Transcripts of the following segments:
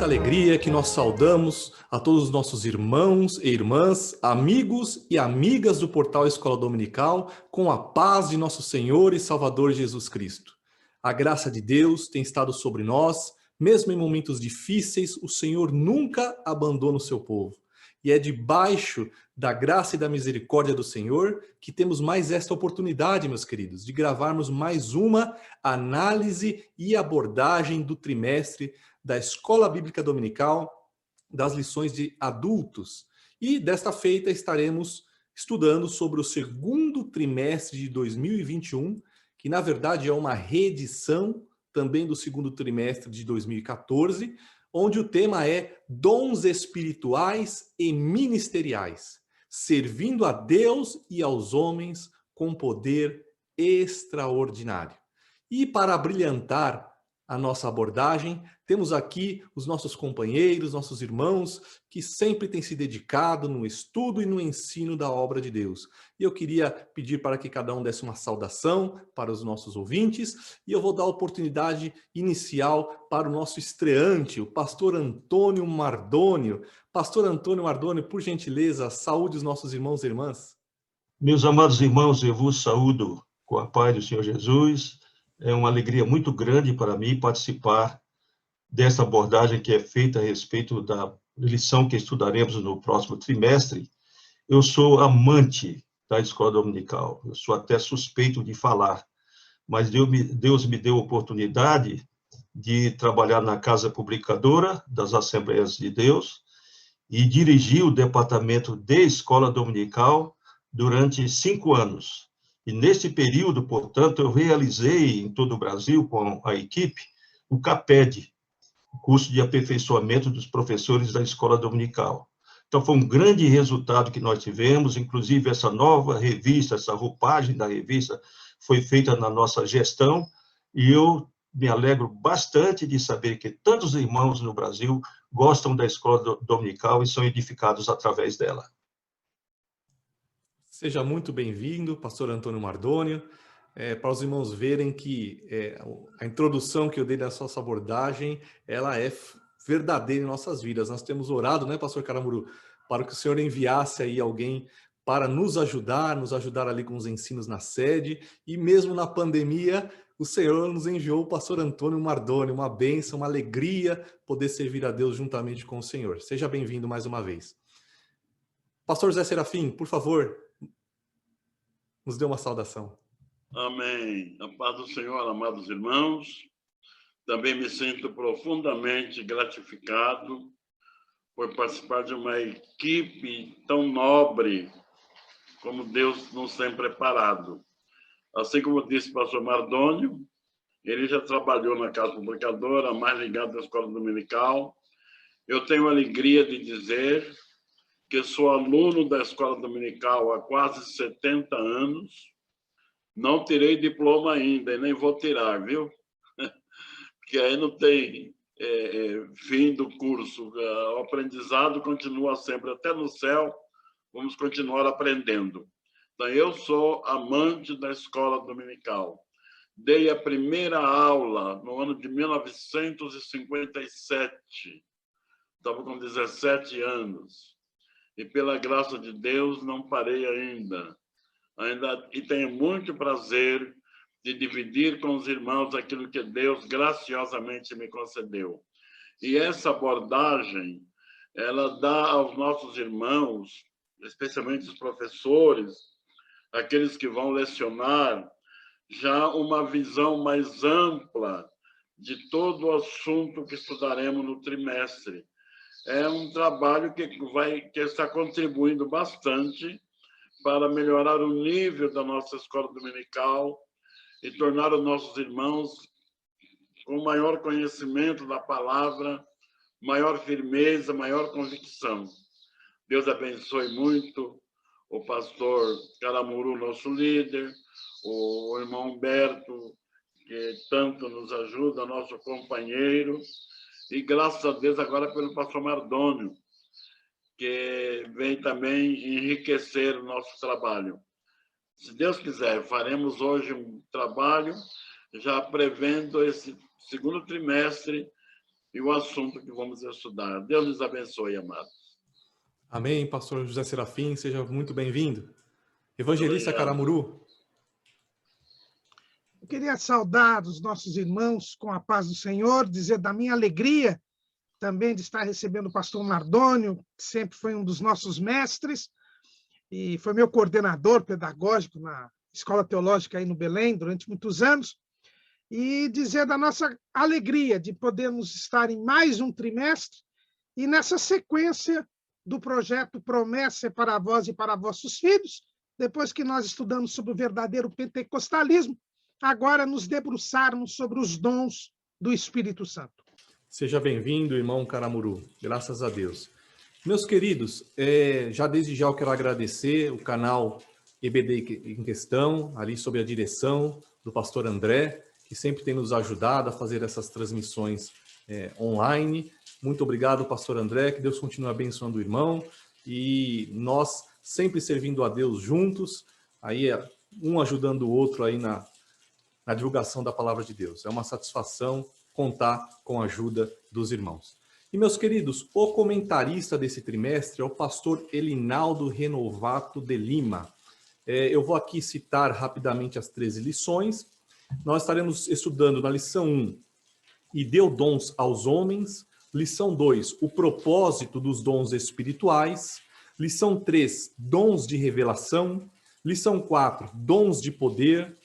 muita alegria que nós saudamos a todos os nossos irmãos e irmãs, amigos e amigas do portal Escola Dominical, com a paz de nosso Senhor e Salvador Jesus Cristo. A graça de Deus tem estado sobre nós, mesmo em momentos difíceis, o Senhor nunca abandona o seu povo. E é debaixo da graça e da misericórdia do Senhor que temos mais esta oportunidade, meus queridos, de gravarmos mais uma análise e abordagem do trimestre da Escola Bíblica Dominical, das lições de adultos. E desta feita estaremos estudando sobre o segundo trimestre de 2021, que na verdade é uma reedição também do segundo trimestre de 2014, onde o tema é dons espirituais e ministeriais, servindo a Deus e aos homens com poder extraordinário. E para brilhantar a nossa abordagem, temos aqui os nossos companheiros, nossos irmãos, que sempre têm se dedicado no estudo e no ensino da obra de Deus. E eu queria pedir para que cada um desse uma saudação para os nossos ouvintes, e eu vou dar a oportunidade inicial para o nosso estreante, o pastor Antônio Mardônio. Pastor Antônio Mardônio, por gentileza, saúde os nossos irmãos e irmãs. Meus amados irmãos, eu vos saúdo com a paz do Senhor Jesus. É uma alegria muito grande para mim participar dessa abordagem que é feita a respeito da lição que estudaremos no próximo trimestre. Eu sou amante da escola dominical, eu sou até suspeito de falar, mas Deus me deu a oportunidade de trabalhar na Casa Publicadora das Assembleias de Deus e dirigir o departamento de escola dominical durante 5 anos. E nesse período, portanto, eu realizei em todo o Brasil, com a equipe, o CAPED, o curso de aperfeiçoamento dos professores da escola dominical. Então, foi um grande resultado que nós tivemos, inclusive essa nova revista, essa roupagem da revista foi feita na nossa gestão, e eu me alegro bastante de saber que tantos irmãos no Brasil gostam da escola dominical e são edificados através dela. Seja muito bem-vindo, pastor Antônio Mardônio. Para os irmãos verem que a introdução que eu dei nessa nossa abordagem, ela é verdadeira em nossas vidas. Nós temos orado, né, pastor Caramuru, para que o Senhor enviasse aí alguém para nos ajudar ali com os ensinos na sede, e mesmo na pandemia, o Senhor nos enviou o pastor Antônio Mardônio, uma bênção, uma alegria poder servir a Deus juntamente com o Senhor. Seja bem-vindo mais uma vez. Pastor José Serafim, por favor, nos dê uma saudação. Amém. A paz do Senhor, amados irmãos. Também me sinto profundamente gratificado por participar de uma equipe tão nobre como Deus nos tem preparado. Assim como disse o pastor Mardônio, ele já trabalhou na Casa Publicadora, mais ligado à Escola Dominical. Eu tenho a alegria de dizer que sou aluno da Escola Dominical há quase 70 anos. Não tirei diploma ainda, e nem vou tirar, viu? Porque aí não tem fim do curso. O aprendizado continua sempre, até no céu, vamos continuar aprendendo. Então, eu sou amante da escola dominical. Dei a primeira aula no ano de 1957. Estava com 17 anos. E, pela graça de Deus, não parei ainda. E tenho muito prazer de dividir com os irmãos aquilo que Deus graciosamente me concedeu. E essa abordagem, ela dá aos nossos irmãos, especialmente os professores, aqueles que vão lecionar, já uma visão mais ampla de todo o assunto que estudaremos no trimestre. É um trabalho que está contribuindo bastante para melhorar o nível da nossa escola dominical e tornar os nossos irmãos com maior conhecimento da palavra, maior firmeza, maior convicção. Deus abençoe muito o pastor Caramuru, nosso líder, o irmão Humberto, que tanto nos ajuda, nosso companheiro, e graças a Deus agora pelo pastor Mardônio, que vem também enriquecer o nosso trabalho. Se Deus quiser, faremos hoje um trabalho já prevendo esse segundo trimestre e o assunto que vamos estudar. Deus nos abençoe, amados. Amém, pastor José Serafim, seja muito bem-vindo. Evangelista Obrigado. Caramuru. Eu queria saudar os nossos irmãos com a paz do Senhor, dizer da minha alegria também de estar recebendo o pastor Mardônio, que sempre foi um dos nossos mestres, e foi meu coordenador pedagógico na Escola Teológica aí no Belém durante muitos anos, e dizer da nossa alegria de podermos estar em mais um trimestre e nessa sequência do projeto Promessa para vós e para vossos filhos, depois que nós estudamos sobre o verdadeiro pentecostalismo, agora nos debruçarmos sobre os dons do Espírito Santo. Seja bem-vindo, irmão Caramuru. Graças a Deus. Meus queridos, já desde já eu quero agradecer o canal EBD em questão, ali sob a direção do pastor André, que sempre tem nos ajudado a fazer essas transmissões online. Muito obrigado, pastor André, que Deus continue abençoando o irmão, e nós sempre servindo a Deus juntos, aí um ajudando o outro aí na divulgação da palavra de Deus. É uma satisfação contar com a ajuda dos irmãos. E, meus queridos, o comentarista desse trimestre é o pastor Elinaldo Renovato de Lima. Eu vou aqui citar rapidamente as 13 lições. Nós estaremos estudando na lição 1, e deu dons aos homens. Lição 2, o propósito dos dons espirituais. Lição 3, dons de revelação. Lição 4, dons de poder.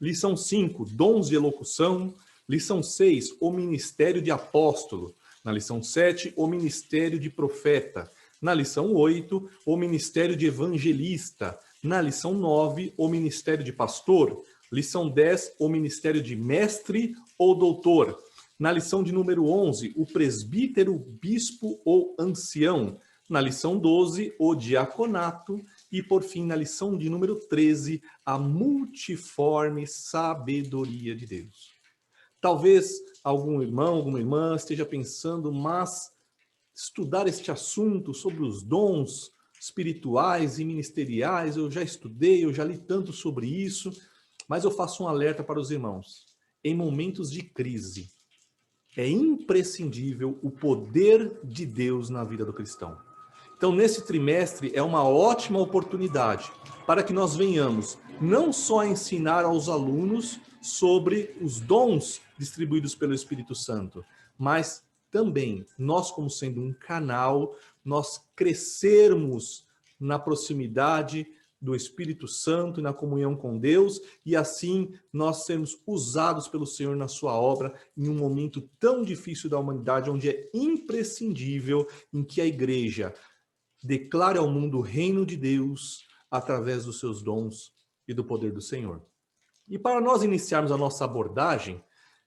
Lição 5, dons de elocução. Lição 6, o ministério de apóstolo. Na lição 7, o ministério de profeta. Na lição 8, o ministério de evangelista. Na lição 9, o ministério de pastor. Lição 10, o ministério de mestre ou doutor. Na lição de número 11, o presbítero, bispo ou ancião. Na lição 12, o diaconato. E, por fim, na lição de número 13, a multiforme sabedoria de Deus. Talvez algum irmão, alguma irmã esteja pensando, mas estudar este assunto sobre os dons espirituais e ministeriais, eu já estudei, eu já li tanto sobre isso, mas eu faço um alerta para os irmãos. Em momentos de crise, é imprescindível o poder de Deus na vida do cristão. Então, nesse trimestre, é uma ótima oportunidade para que nós venhamos não só ensinar aos alunos sobre os dons distribuídos pelo Espírito Santo, mas também nós, como sendo um canal, nós crescermos na proximidade do Espírito Santo e na comunhão com Deus, e assim nós sermos usados pelo Senhor na sua obra em um momento tão difícil da humanidade, onde é imprescindível em que a igreja declare ao mundo o reino de Deus através dos seus dons e do poder do Senhor. E para nós iniciarmos a nossa abordagem,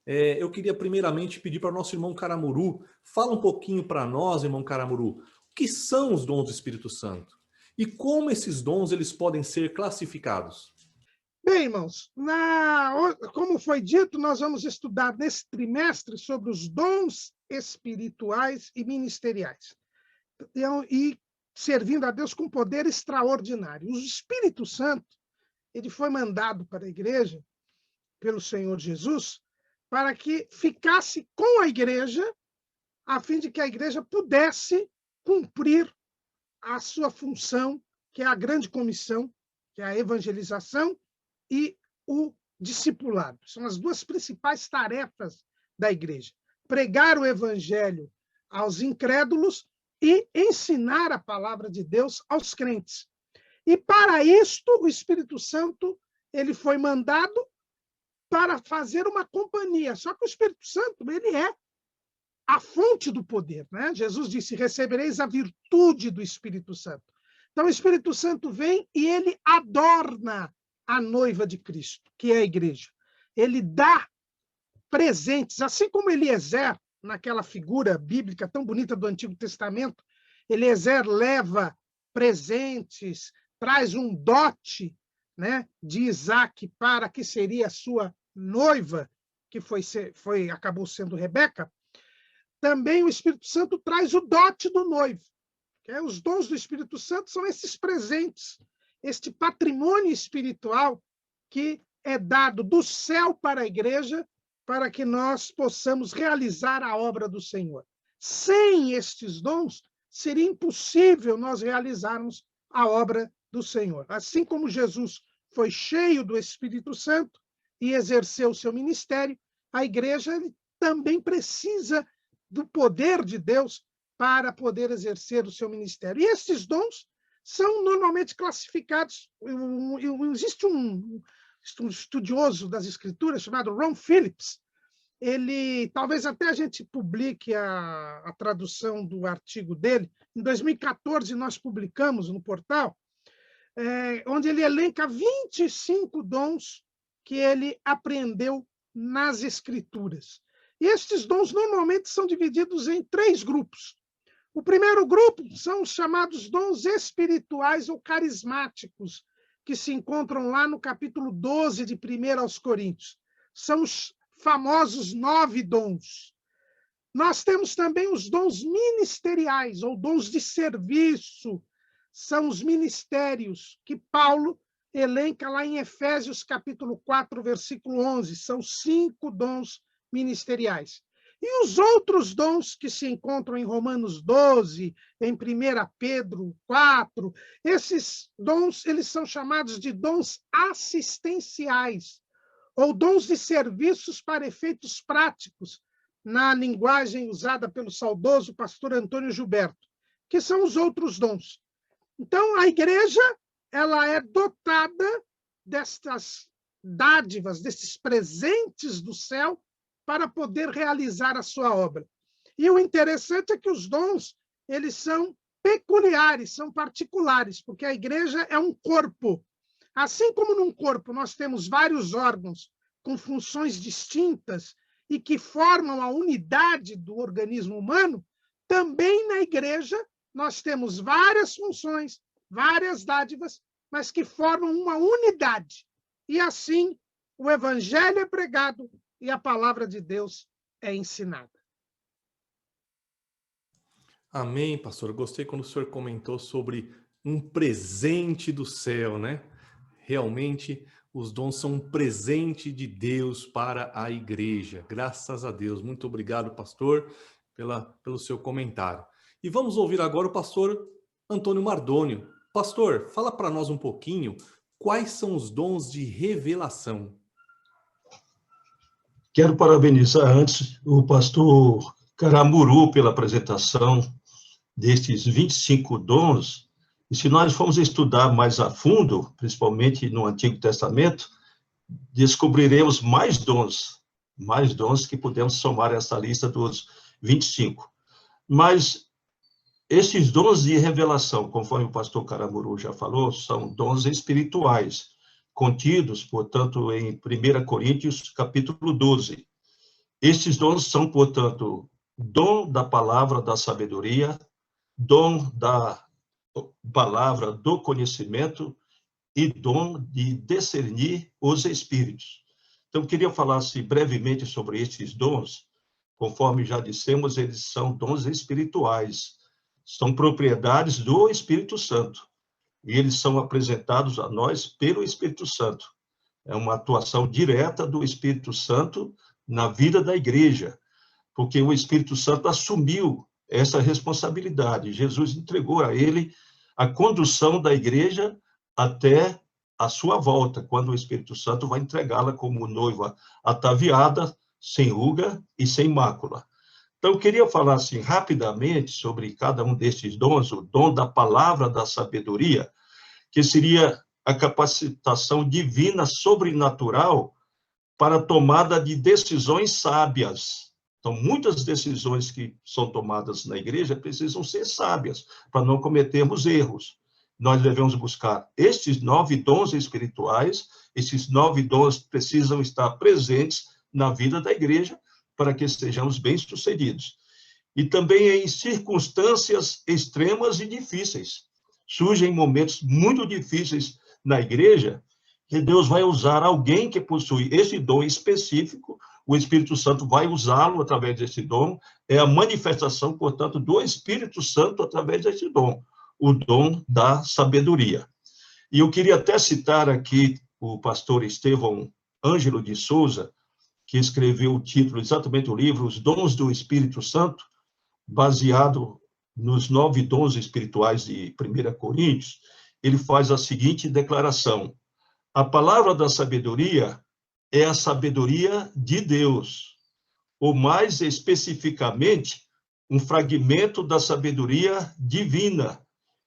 eu queria primeiramente pedir para o nosso irmão Caramuru, fala um pouquinho para nós, irmão Caramuru, o que são os dons do Espírito Santo? E como esses dons eles podem ser classificados? Bem, irmãos, como foi dito, nós vamos estudar nesse trimestre sobre os dons espirituais e ministeriais. E servindo a Deus com poder extraordinário. O Espírito Santo, ele foi mandado para a igreja pelo Senhor Jesus para que ficasse com a igreja, a fim de que a igreja pudesse cumprir a sua função, que é a grande comissão, que é a evangelização e o discipulado. São as duas principais tarefas da igreja. Pregar o evangelho aos incrédulos e ensinar a palavra de Deus aos crentes. E para isto, o Espírito Santo ele foi mandado para fazer uma companhia. Só que o Espírito Santo ele é a fonte do poder, né? Jesus disse, recebereis a virtude do Espírito Santo. Então, o Espírito Santo vem e ele adorna a noiva de Cristo, que é a igreja. Ele dá presentes, assim como Eliezer, naquela figura bíblica tão bonita do Antigo Testamento, Eliezer leva presentes, traz um dote, né, de Isaac para que seria a sua noiva, que acabou sendo Rebeca. Também o Espírito Santo traz o dote do noivo. Os dons do Espírito Santo são esses presentes, este patrimônio espiritual que é dado do céu para a igreja para que nós possamos realizar a obra do Senhor. Sem estes dons, seria impossível nós realizarmos a obra do Senhor. Assim como Jesus foi cheio do Espírito Santo e exerceu o seu ministério, a igreja também precisa do poder de Deus para poder exercer o seu ministério. E esses dons são normalmente classificados. Existe um estudioso das Escrituras chamado Ron Phillips. Ele, talvez até a gente publique a tradução do artigo dele. Em 2014, nós publicamos no portal, onde ele elenca 25 dons que ele aprendeu nas Escrituras. E estes dons normalmente são divididos em 3 grupos. O primeiro grupo são os chamados dons espirituais ou carismáticos, que se encontram lá no capítulo 12 de 1 aos Coríntios. São os famosos 9 dons. Nós temos também os dons ministeriais, ou dons de serviço. São os ministérios que Paulo elenca lá em Efésios, capítulo 4, versículo 11. São 5 dons ministeriais. E os outros dons que se encontram em Romanos 12, em 1 Pedro 4, esses dons eles são chamados de dons assistenciais, ou dons de serviços para efeitos práticos, na linguagem usada pelo saudoso pastor Antônio Gilberto, que são os outros dons. Então, a igreja ela é dotada destas dádivas, desses presentes do céu, para poder realizar a sua obra. E o interessante é que os dons eles são peculiares, são particulares, porque a igreja é um corpo. Assim como num corpo nós temos vários órgãos com funções distintas e que formam a unidade do organismo humano, também na igreja nós temos várias funções, várias dádivas, mas que formam uma unidade. E assim o evangelho é pregado e a palavra de Deus é ensinada. Amém, pastor. Gostei quando o senhor comentou sobre um presente do céu, né? Realmente, os dons são um presente de Deus para a igreja. Graças a Deus. Muito obrigado, pastor, pelo seu comentário. E vamos ouvir agora o pastor Antônio Mardônio. Pastor, fala para nós um pouquinho quais são os dons de revelação. Quero parabenizar antes o pastor Caramuru pela apresentação destes 25 dons. E se nós formos estudar mais a fundo, principalmente no Antigo Testamento, descobriremos mais dons que podemos somar a essa lista dos 25. Mas esses dons de revelação, conforme o pastor Caramuru já falou, são dons espirituais, contidos, portanto, em 1 Coríntios, capítulo 12. Estes dons são, portanto, dom da palavra da sabedoria, dom da palavra do conhecimento e dom de discernir os espíritos. Então, queria falar brevemente sobre estes dons. Conforme já dissemos, eles são dons espirituais, são propriedades do Espírito Santo. E eles são apresentados a nós pelo Espírito Santo. É uma atuação direta do Espírito Santo na vida da igreja, porque o Espírito Santo assumiu essa responsabilidade. Jesus entregou a ele a condução da igreja até a sua volta, quando o Espírito Santo vai entregá-la como noiva ataviada, sem ruga e sem mácula. Então, eu queria falar rapidamente sobre cada um destes dons, o dom da palavra da sabedoria, que seria a capacitação divina sobrenatural para a tomada de decisões sábias. Então, muitas decisões que são tomadas na igreja precisam ser sábias, para não cometermos erros. Nós devemos buscar estes 9 dons espirituais, esses 9 dons precisam estar presentes na vida da igreja, para que sejamos bem-sucedidos. E também em circunstâncias extremas e difíceis. Surgem momentos muito difíceis na igreja, que Deus vai usar alguém que possui esse dom específico, o Espírito Santo vai usá-lo através desse dom, é a manifestação, portanto, do Espírito Santo através desse dom, o dom da sabedoria. E eu queria até citar aqui o pastor Estevão Ângelo de Souza, que escreveu o título, exatamente o livro, Os Dons do Espírito Santo, baseado nos 9 dons espirituais de 1 Coríntios, ele faz a seguinte declaração: a palavra da sabedoria é a sabedoria de Deus, ou mais especificamente, um fragmento da sabedoria divina,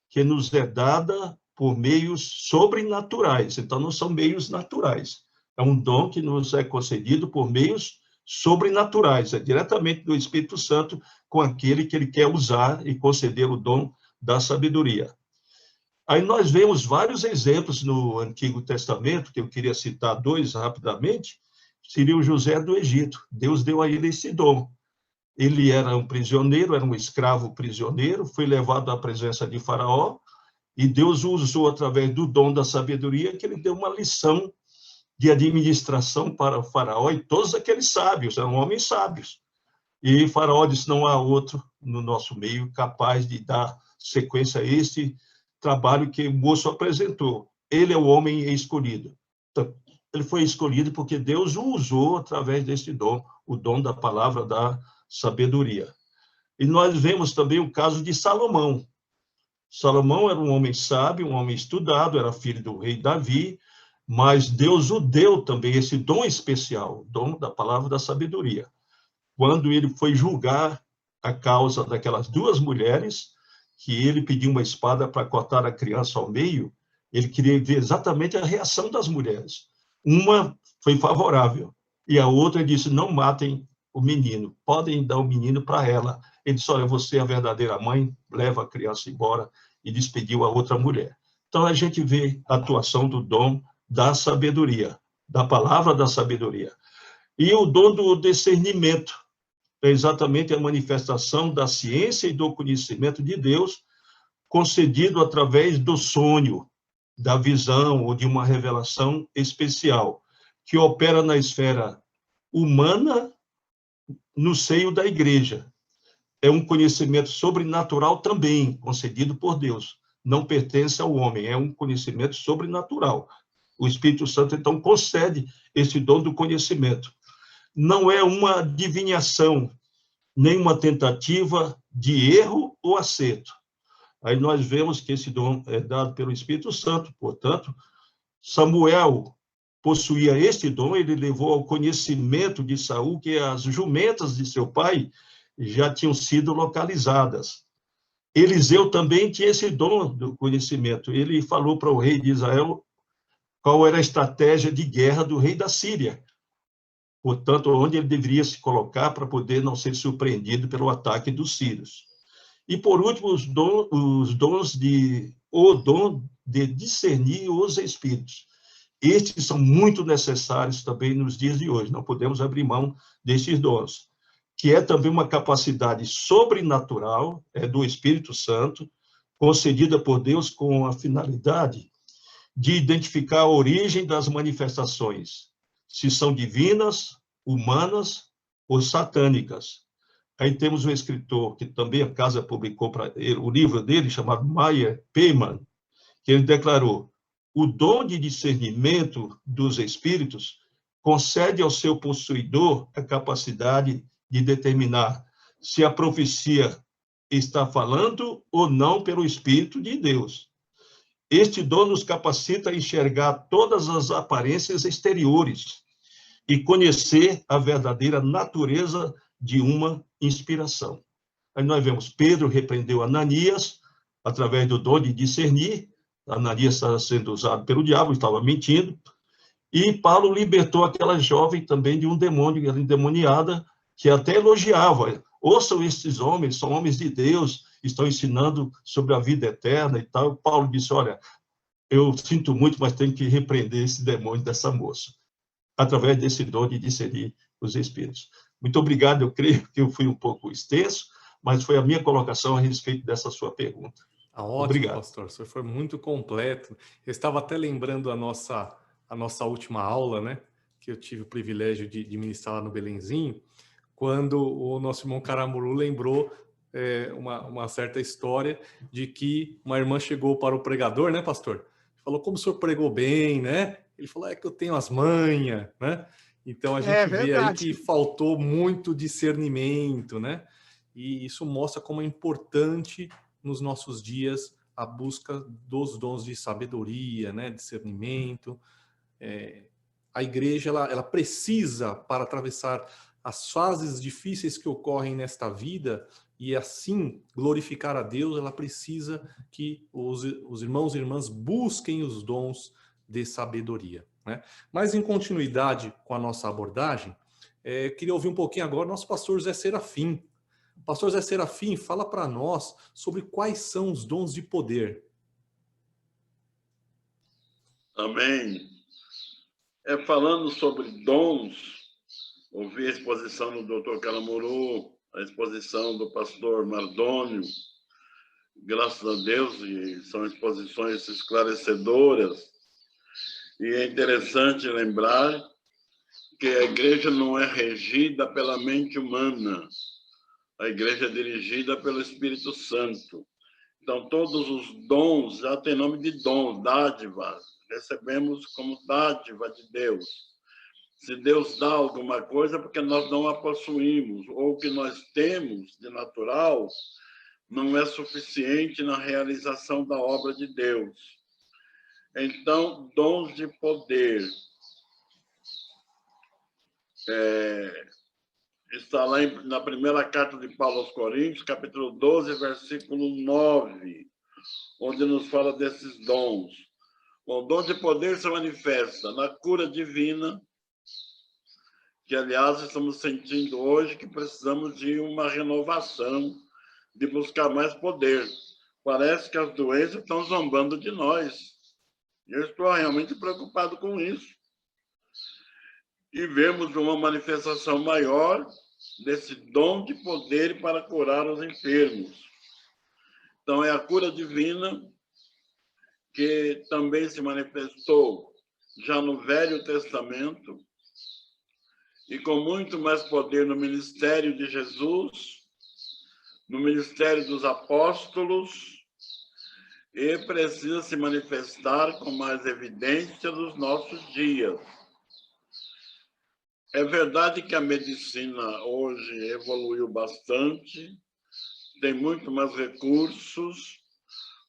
que nos é dada por meios sobrenaturais. Então, não são meios naturais. É um dom que nos é concedido por meios sobrenaturais. É diretamente do Espírito Santo com aquele que ele quer usar e conceder o dom da sabedoria. Aí nós vemos vários exemplos no Antigo Testamento, que eu queria citar 2 rapidamente, seria o José do Egito. Deus deu a ele esse dom. Ele era um prisioneiro, era um escravo prisioneiro, foi levado à presença de Faraó, e Deus o usou através do dom da sabedoria, que ele deu uma lição de administração para o Faraó e todos aqueles sábios, eram homens sábios. E Faraó disse, não há outro no nosso meio capaz de dar sequência a este trabalho que o moço apresentou. Ele é o homem escolhido. Então, ele foi escolhido porque Deus o usou através deste dom, o dom da palavra da sabedoria. E nós vemos também o caso de Salomão. Salomão era um homem sábio, um homem estudado, era filho do rei Davi, mas Deus o deu também esse dom especial, o dom da palavra da sabedoria. Quando ele foi julgar a causa daquelas 2 mulheres, que ele pediu uma espada para cortar a criança ao meio, ele queria ver exatamente a reação das mulheres. Uma foi favorável, e a outra disse, não matem o menino, podem dar o menino para ela. Ele disse, olha, você é a verdadeira mãe, leva a criança embora, e despediu a outra mulher. Então, a gente vê a atuação do dom da sabedoria, da palavra da sabedoria. E o dom do discernimento, é exatamente a manifestação da ciência e do conhecimento de Deus, concedido através do sonho, da visão ou de uma revelação especial, que opera na esfera humana, no seio da igreja. É um conhecimento sobrenatural também, concedido por Deus. Não pertence ao homem, é um conhecimento sobrenatural. O Espírito Santo, então, concede esse dom do conhecimento. Não é uma adivinhação, nem uma tentativa de erro ou acerto. Aí nós vemos que esse dom é dado pelo Espírito Santo, portanto, Samuel possuía este dom, ele levou ao conhecimento de Saul que as jumentas de seu pai já tinham sido localizadas. Eliseu também tinha esse dom do conhecimento. Ele falou para o rei de Israel qual era a estratégia de guerra do rei da Síria. Portanto, onde ele deveria se colocar para poder não ser surpreendido pelo ataque dos sírios. E, por último, o dom de discernir os espíritos. Estes são muito necessários também nos dias de hoje, não podemos abrir mão destes dons, que é também uma capacidade sobrenatural, do Espírito Santo, concedida por Deus com a finalidade de identificar a origem das manifestações, se são divinas, humanas ou satânicas. Aí temos um escritor, que também a casa publicou para ele, o livro dele, chamado Meyer Peyman, que ele declarou, o dom de discernimento dos espíritos concede ao seu possuidor a capacidade de determinar se a profecia está falando ou não pelo Espírito de Deus. Este dom nos capacita a enxergar todas as aparências exteriores e conhecer a verdadeira natureza de uma inspiração. Aí nós vemos Pedro repreendeu Ananias através do dom de discernir. Ananias estava sendo usado pelo diabo, estava mentindo. E Paulo libertou aquela jovem também de um demônio, ela endemoniada, que até elogiava. Ouçam estes homens, são homens de Deus, estão ensinando sobre a vida eterna e tal. Paulo disse, olha, eu sinto muito, mas tenho que repreender esse demônio dessa moça, através desse dom de discernir os espíritos. Muito obrigado, eu creio que eu fui um pouco extenso, mas foi a minha colocação a respeito dessa sua pergunta. Ótimo, obrigado. Pastor, o senhor foi muito completo. Eu estava até lembrando a nossa última aula, né, que eu tive o privilégio de ministrar lá no Belenzinho, quando o nosso irmão Caramuru lembrou uma certa história de que uma irmã chegou para o pregador, né, pastor? Falou, como o senhor pregou bem, né? Ele falou, é que eu tenho as manhas, né? Então a gente vê aí verdade. que faltou muito discernimento, né? E isso mostra como é importante nos nossos dias a busca dos dons de sabedoria, né? Discernimento. A igreja ela precisa, para atravessar as fases difíceis que ocorrem nesta vida e assim glorificar a Deus, ela precisa que os irmãos e irmãs busquem os dons de sabedoria, né? Mas em continuidade com a nossa abordagem, queria ouvir um pouquinho agora nosso pastor Zé Serafim. Pastor Zé Serafim, fala para nós sobre quais são os dons de poder. Amém. Falando sobre dons, ouvi a exposição do Dr. Calamuru, a exposição do pastor Mardônio, graças a Deus, e são exposições esclarecedoras. E é interessante lembrar que a igreja não é regida pela mente humana, a igreja é dirigida pelo Espírito Santo. Então, todos os dons já tem nome de dons, dádiva. Recebemos como dádiva de Deus. Se Deus dá alguma coisa, é porque nós não a possuímos, ou o que nós temos de natural não é suficiente na realização da obra de Deus. Então, dons de poder. Está lá na primeira carta de Paulo aos Coríntios, capítulo 12, versículo 9, onde nos fala desses dons. O dom de poder se manifesta na cura divina, que, aliás, estamos sentindo hoje que precisamos de uma renovação, de buscar mais poder. Parece que as doenças estão zombando de nós. Eu estou realmente preocupado com isso. E vemos uma manifestação maior desse dom de poder para curar os enfermos. Então, é a cura divina que também se manifestou já no Velho Testamento e com muito mais poder no ministério de Jesus, no ministério dos apóstolos, e precisa se manifestar com mais evidência nos nossos dias. É verdade que a medicina hoje evoluiu bastante, tem muito mais recursos,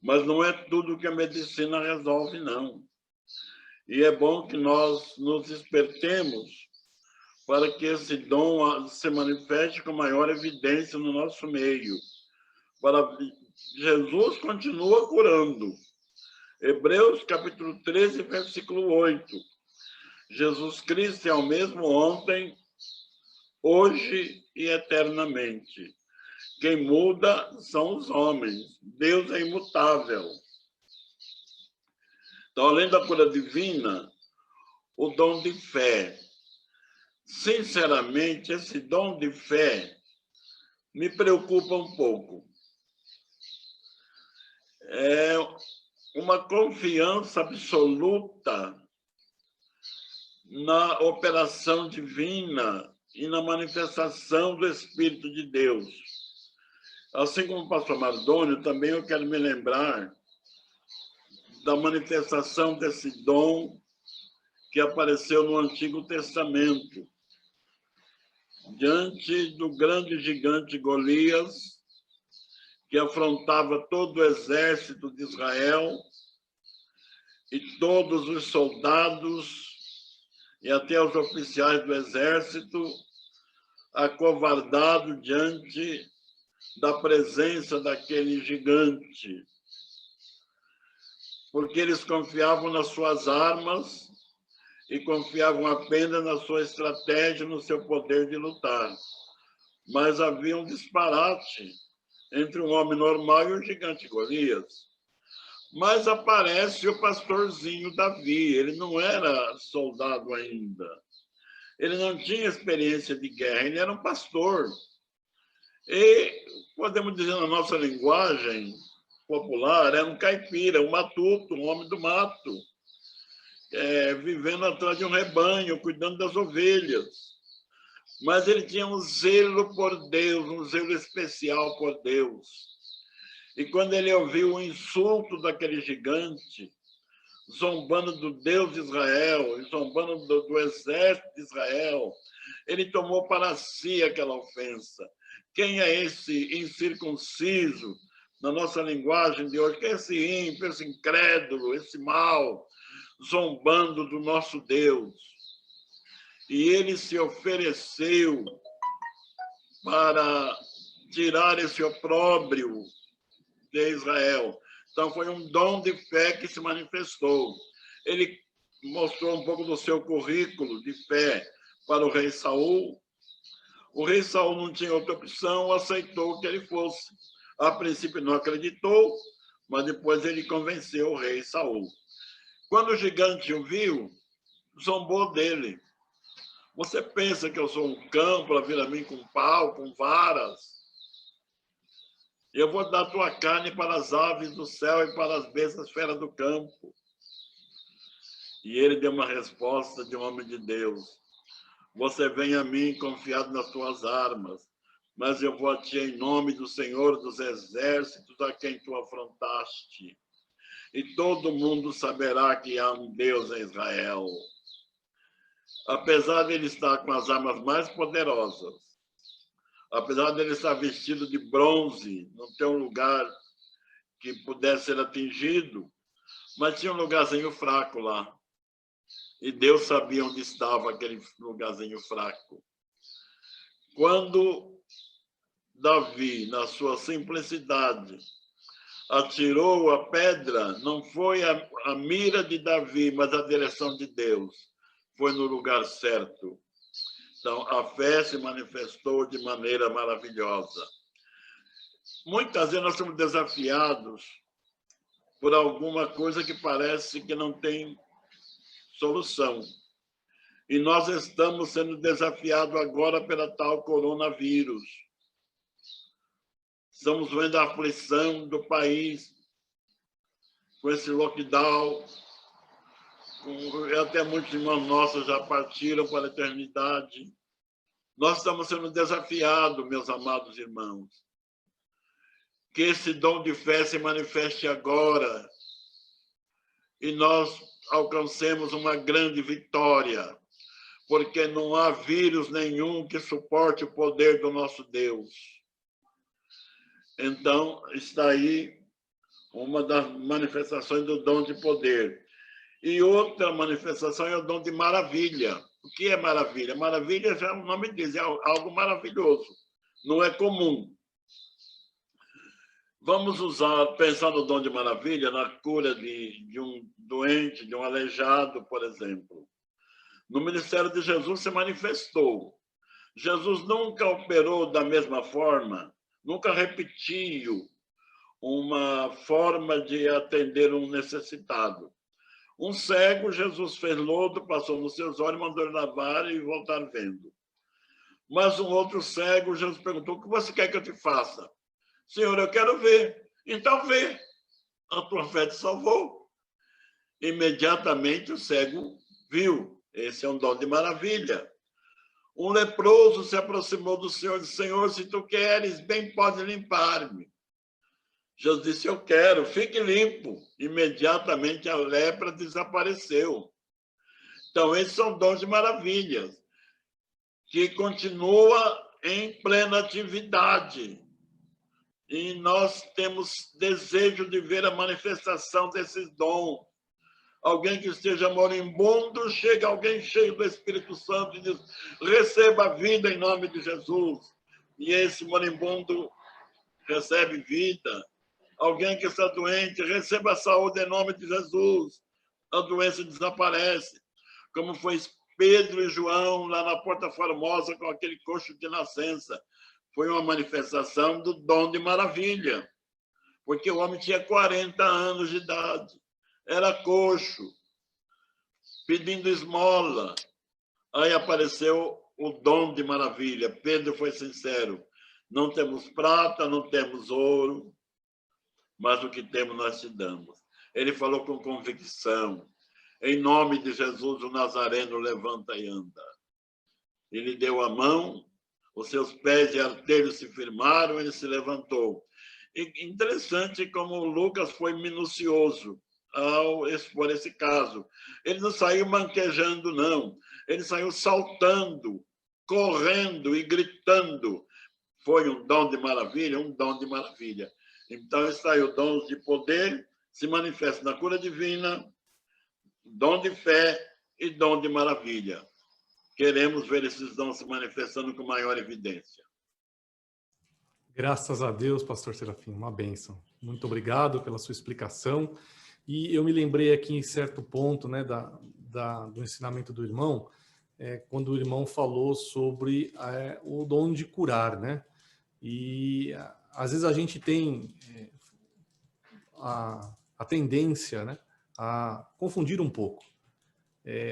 mas não é tudo que a medicina resolve, não. E é bom que nós nos despertemos para que esse dom se manifeste com maior evidência no nosso meio. Jesus continua curando. Hebreus, capítulo 13, versículo 8. Jesus Cristo é o mesmo ontem, hoje e eternamente. Quem muda são os homens. Deus é imutável. Então, além da cura divina, o dom de fé. Sinceramente, esse dom de fé me preocupa um pouco. É uma confiança absoluta na operação divina e na manifestação do Espírito de Deus. Assim como o pastor Mardônio, também eu quero me lembrar da manifestação desse dom que apareceu no Antigo Testamento, diante do grande gigante Golias, que afrontava todo o exército de Israel e todos os soldados e até os oficiais do exército, acovardados diante da presença daquele gigante, porque eles confiavam nas suas armas e confiavam apenas na sua estratégia, no seu poder de lutar. Mas havia um disparate entre um homem normal e o gigante Golias. Mas aparece o pastorzinho Davi, ele não era soldado ainda. Ele não tinha experiência de guerra, ele era um pastor. E, podemos dizer na nossa linguagem popular, era um caipira, um matuto, um homem do mato, vivendo atrás de um rebanho, cuidando das ovelhas. Mas ele tinha um zelo por Deus, um zelo especial por Deus. E quando ele ouviu o insulto daquele gigante, zombando do Deus de Israel, zombando do exército de Israel. Ele tomou para si aquela ofensa. Quem é esse incircunciso, na nossa linguagem de hoje? Quem é esse ímpio, esse incrédulo, esse mal, zombando do nosso Deus? E ele se ofereceu para tirar esse opróbrio de Israel. Então, foi um dom de fé que se manifestou. Ele mostrou um pouco do seu currículo de fé para o rei Saul. O rei Saul não tinha outra opção, aceitou que ele fosse. A princípio não acreditou, mas depois ele convenceu o rei Saul. Quando o gigante o viu, zombou dele. Você pensa que eu sou um cão para vir a mim com pau, com varas? Eu vou dar tua carne para as aves do céu e para as bestas feras do campo. E ele deu uma resposta de um homem de Deus. Você vem a mim confiado nas tuas armas, mas eu vou a ti em nome do Senhor dos Exércitos, a quem tu afrontaste. E todo mundo saberá que há um Deus em Israel. Apesar de ele estar com as armas mais poderosas, apesar de ele estar vestido de bronze, não ter um lugar que pudesse ser atingido, mas tinha um lugarzinho fraco lá. E Deus sabia onde estava aquele lugarzinho fraco. Quando Davi, na sua simplicidade, atirou a pedra, não foi a mira de Davi, mas a direção de Deus. Foi no lugar certo. Então, a fé se manifestou de maneira maravilhosa. Muitas vezes nós somos desafiados por alguma coisa que parece que não tem solução. E nós estamos sendo desafiados agora pela tal coronavírus. Estamos vendo a aflição do país com esse lockdown. Até muitos irmãos nossos já partiram para a eternidade. Nós estamos sendo desafiados, meus amados irmãos. Que esse dom de fé se manifeste agora e nós alcancemos uma grande vitória, porque não há vírus nenhum que suporte o poder do nosso Deus. Então, está aí uma das manifestações do dom de poder. E outra manifestação é o dom de maravilha. O que é maravilha? Maravilha, já o nome diz, é algo maravilhoso, não é comum. Vamos pensar no dom de maravilha, na cura de um doente, de um aleijado, por exemplo. No ministério de Jesus se manifestou. Jesus nunca operou da mesma forma, nunca repetiu uma forma de atender um necessitado. Um cego, Jesus fez lodo, passou nos seus olhos, mandou ele lavar e voltar vendo. Mas um outro cego, Jesus perguntou, o que você quer que eu te faça? Senhor, eu quero ver. Então vê, a tua fé te salvou. Imediatamente o cego viu. Esse é um dom de maravilha. Um leproso se aproximou do Senhor e disse, Senhor, se tu queres, bem pode limpar-me. Jesus disse, eu quero, fique limpo. Imediatamente a lepra desapareceu. Então, esses são dons de maravilhas, que continua em plena atividade. E nós temos desejo de ver a manifestação desses dons. Alguém que esteja moribundo, chega alguém cheio do Espírito Santo e diz, receba a vida em nome de Jesus. E esse moribundo recebe vida. Alguém que está doente, receba a saúde em nome de Jesus. A doença desaparece. Como foi Pedro e João lá na Porta Formosa com aquele coxo de nascença. Foi uma manifestação do dom de maravilha. Porque o homem tinha 40 anos de idade. Era coxo, pedindo esmola. Aí apareceu o dom de maravilha. Pedro foi sincero. Não temos prata, não temos ouro, mas o que temos nós te damos. Ele falou com convicção. Em nome de Jesus, o Nazareno levanta e anda. Ele deu a mão, os seus pés e artelhos se firmaram, ele se levantou. E interessante como Lucas foi minucioso. ao expor esse caso. Ele não saiu manquejando, não. Ele saiu saltando, correndo e gritando. Foi um dom de maravilha, um dom de maravilha. Então, está aí o dom de poder, se manifesta na cura divina, dom de fé e dom de maravilha. Queremos ver esses dons se manifestando com maior evidência. Graças a Deus, pastor Serafim, uma bênção. Muito obrigado pela sua explicação. E eu me lembrei aqui em certo ponto, né, do ensinamento do irmão, quando o irmão falou sobre o dom de curar, né? E às vezes a gente tem a tendência, né, a confundir um pouco.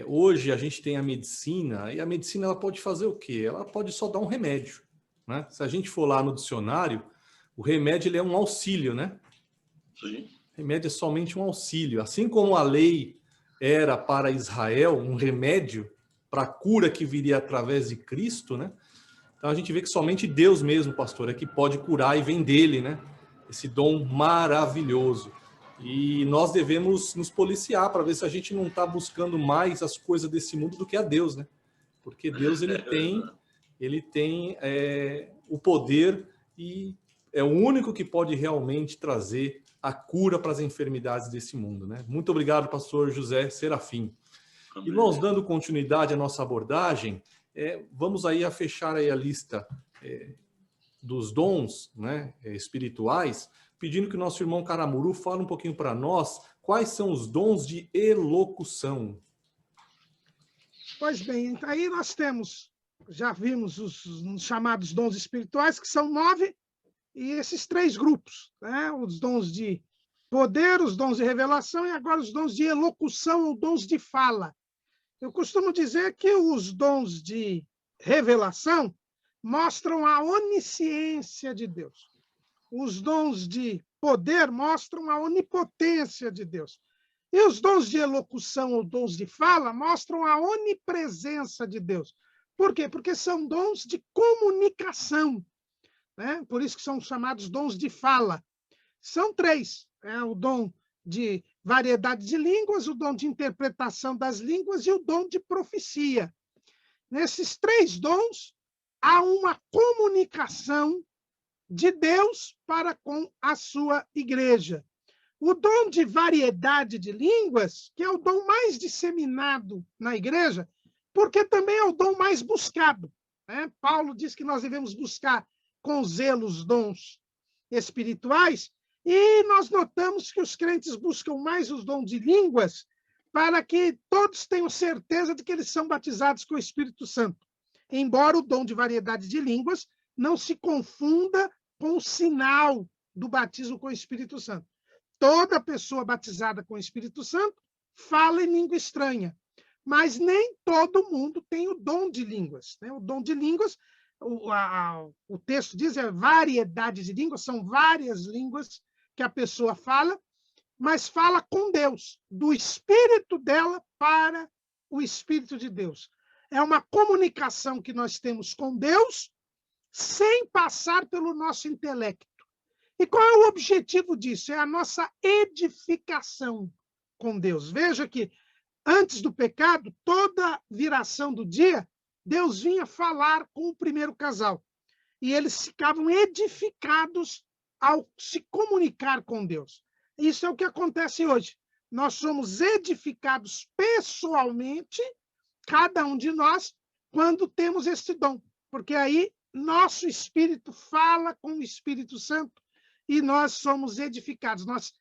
Hoje a gente tem a medicina, e a medicina ela pode fazer o quê? Ela pode só dar um remédio, né? Se a gente for lá no dicionário, o remédio ele é um auxílio, né? Sim. O remédio é somente um auxílio. Assim como a lei era para Israel um remédio para a cura que viria através de Cristo, né? Então a gente vê que somente Deus mesmo, pastor, é que pode curar e vem dele, né? Esse dom maravilhoso. E nós devemos nos policiar para ver se a gente não está buscando mais as coisas desse mundo do que a Deus, né? Porque Deus ele tem o poder e é o único que pode realmente trazer a cura para as enfermidades desse mundo, né? Muito obrigado, pastor José Serafim. Amém. Irmãos, dando continuidade à nossa abordagem, vamos aí a fechar aí a lista dos dons, né, espirituais, pedindo que o nosso irmão Caramuru fale um pouquinho para nós quais são os dons de elocução. Pois bem, aí nós temos, já vimos os chamados dons espirituais, que são 9, e esses 3 grupos, né? Os dons de poder, os dons de revelação e agora os dons de elocução ou dons de fala. Eu costumo dizer que os dons de revelação mostram a onisciência de Deus. Os dons de poder mostram a onipotência de Deus. E os dons de elocução ou dons de fala mostram a onipresença de Deus. Por quê? Porque são dons de comunicação, né? Por isso que são chamados dons de fala. São 3, o dom de variedade de línguas, o dom de interpretação das línguas e o dom de profecia. Nesses 3 dons, há uma comunicação de Deus para com a sua igreja. O dom de variedade de línguas, que é o dom mais disseminado na igreja, porque também é o dom mais buscado, né? Paulo diz que nós devemos buscar com zelo os dons espirituais, e nós notamos que os crentes buscam mais os dons de línguas para que todos tenham certeza de que eles são batizados com o Espírito Santo. Embora o dom de variedade de línguas não se confunda com o sinal do batismo com o Espírito Santo. Toda pessoa batizada com o Espírito Santo fala em língua estranha, mas nem todo mundo tem o dom de línguas, né? O dom de línguas, o texto diz, variedade de línguas, são várias línguas que a pessoa fala, mas fala com Deus, do espírito dela para o Espírito de Deus. É uma comunicação que nós temos com Deus sem passar pelo nosso intelecto. E qual é o objetivo disso? É a nossa edificação com Deus. Veja que antes do pecado, toda viração do dia, Deus vinha falar com o primeiro casal. E eles ficavam edificados ao se comunicar com Deus. Isso é o que acontece hoje. Nós somos edificados pessoalmente, cada um de nós, quando temos este dom. Porque aí nosso espírito fala com o Espírito Santo e nós somos edificados. Nós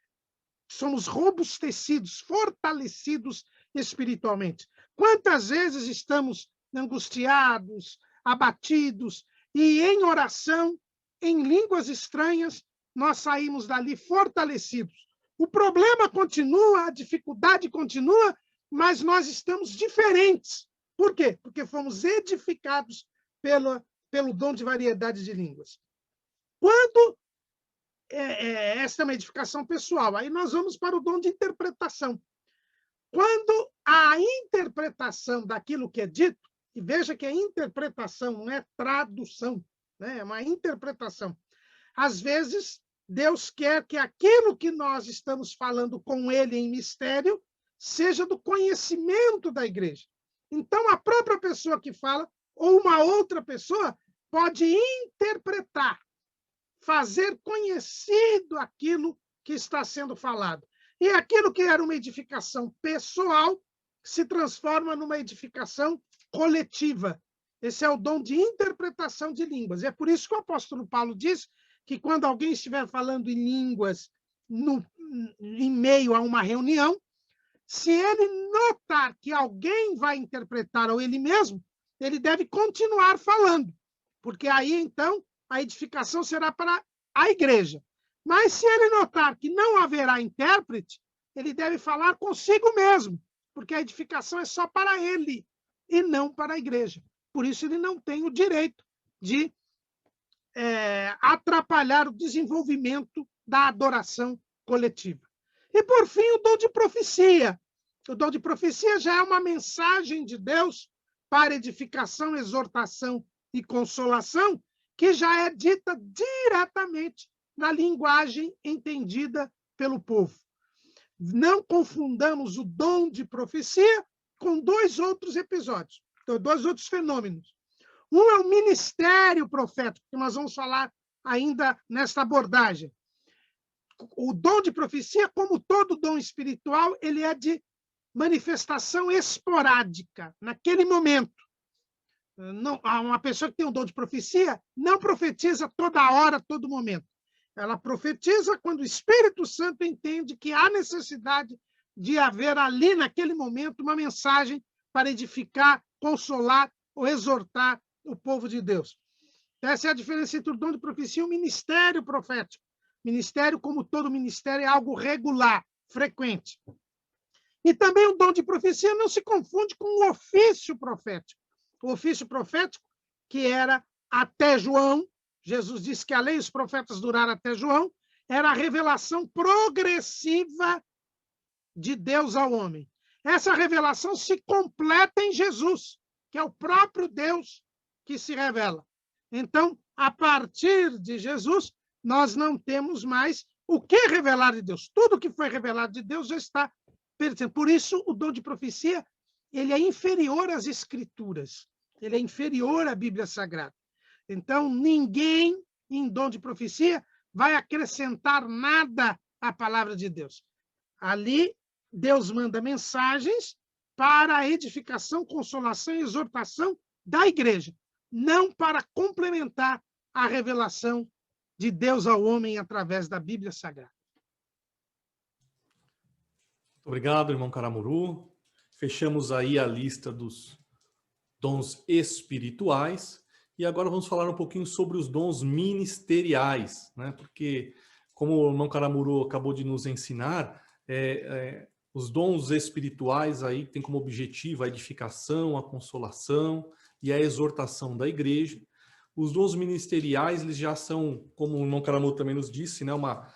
somos robustecidos, fortalecidos espiritualmente. Quantas vezes estamos angustiados, abatidos, e em oração, em línguas estranhas, nós saímos dali fortalecidos. O problema continua, a dificuldade continua, mas nós estamos diferentes. Por quê? Porque fomos edificados pelo dom de variedade de línguas. Quando essa é uma edificação pessoal, aí nós vamos para o dom de interpretação. Quando a interpretação daquilo que é dito, e veja que a interpretação não é tradução, né? É uma interpretação. Às vezes, Deus quer que aquilo que nós estamos falando com ele em mistério seja do conhecimento da igreja. Então, a própria pessoa que fala, ou uma outra pessoa, pode interpretar, fazer conhecido aquilo que está sendo falado. E aquilo que era uma edificação pessoal se transforma numa edificação coletiva. Esse é o dom de interpretação de línguas. É por isso que o apóstolo Paulo diz que quando alguém estiver falando em línguas em meio a uma reunião, se ele notar que alguém vai interpretar ou ele mesmo, ele deve continuar falando, porque aí, então, a edificação será para a igreja. Mas se ele notar que não haverá intérprete, ele deve falar consigo mesmo, porque a edificação é só para ele e não para a igreja. Por isso, ele não tem o direito de atrapalhar o desenvolvimento da adoração coletiva. E, por fim, o dom de profecia. O dom de profecia já é uma mensagem de Deus para edificação, exortação e consolação, que já é dita diretamente na linguagem entendida pelo povo. Não confundamos o dom de profecia com dois outros episódios, dois outros fenômenos. Um é o ministério profético, que nós vamos falar ainda nesta abordagem. O dom de profecia, como todo dom espiritual, ele é de manifestação esporádica, naquele momento. Não, uma pessoa que tem um dom de profecia não profetiza toda hora, todo momento. Ela profetiza quando o Espírito Santo entende que há necessidade de haver ali, naquele momento, uma mensagem para edificar, consolar ou exortar o povo de Deus. Essa é a diferença entre o dom de profecia e o ministério profético. Ministério, como todo ministério, é algo regular, frequente. E também o dom de profecia não se confunde com o ofício profético. O ofício profético, que era até João, Jesus disse que a lei e os profetas duraram até João, era a revelação progressiva de Deus ao homem. Essa revelação se completa em Jesus, que é o próprio Deus que se revela. Então, a partir de Jesus, nós não temos mais o que revelar de Deus. Tudo que foi revelado de Deus já está perdido. Por isso, o dom de profecia ele é inferior às Escrituras. Ele é inferior à Bíblia Sagrada. Então, ninguém em dom de profecia vai acrescentar nada à palavra de Deus. Ali, Deus manda mensagens para a edificação, consolação e exortação da igreja, não para complementar a revelação de Deus ao homem através da Bíblia Sagrada. Obrigado, irmão Caramuru. Fechamos aí a lista dos dons espirituais e agora vamos falar um pouquinho sobre os dons ministeriais, né? Porque, como o irmão Caramuru acabou de nos ensinar, os dons espirituais aí têm como objetivo a edificação, a consolação e a exortação da igreja. Os dons ministeriais, eles já são, como o irmão Caramuru também nos disse, né, uma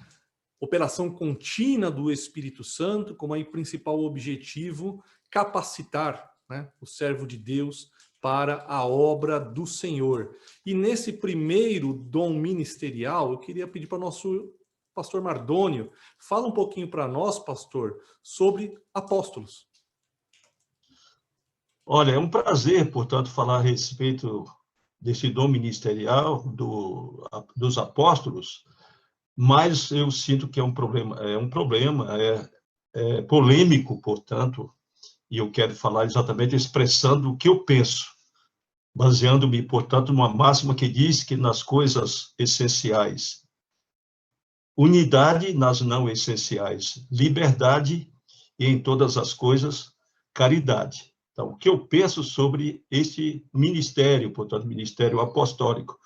operação contínua do Espírito Santo, como aí principal objetivo, capacitar, né, o servo de Deus para a obra do Senhor. E nesse primeiro dom ministerial, eu queria pedir para o nosso pastor Mardônio, fala um pouquinho para nós, pastor, sobre apóstolos. Olha, é um prazer, portanto, falar a respeito desse dom ministerial dos apóstolos, mas eu sinto que é um problema polêmico, portanto, e eu quero falar exatamente expressando o que eu penso, baseando-me, portanto, numa máxima que diz que nas coisas essenciais, unidade nas não essenciais, liberdade e em todas as coisas, caridade. Então, o que eu penso sobre este ministério, portanto, ministério apostólico,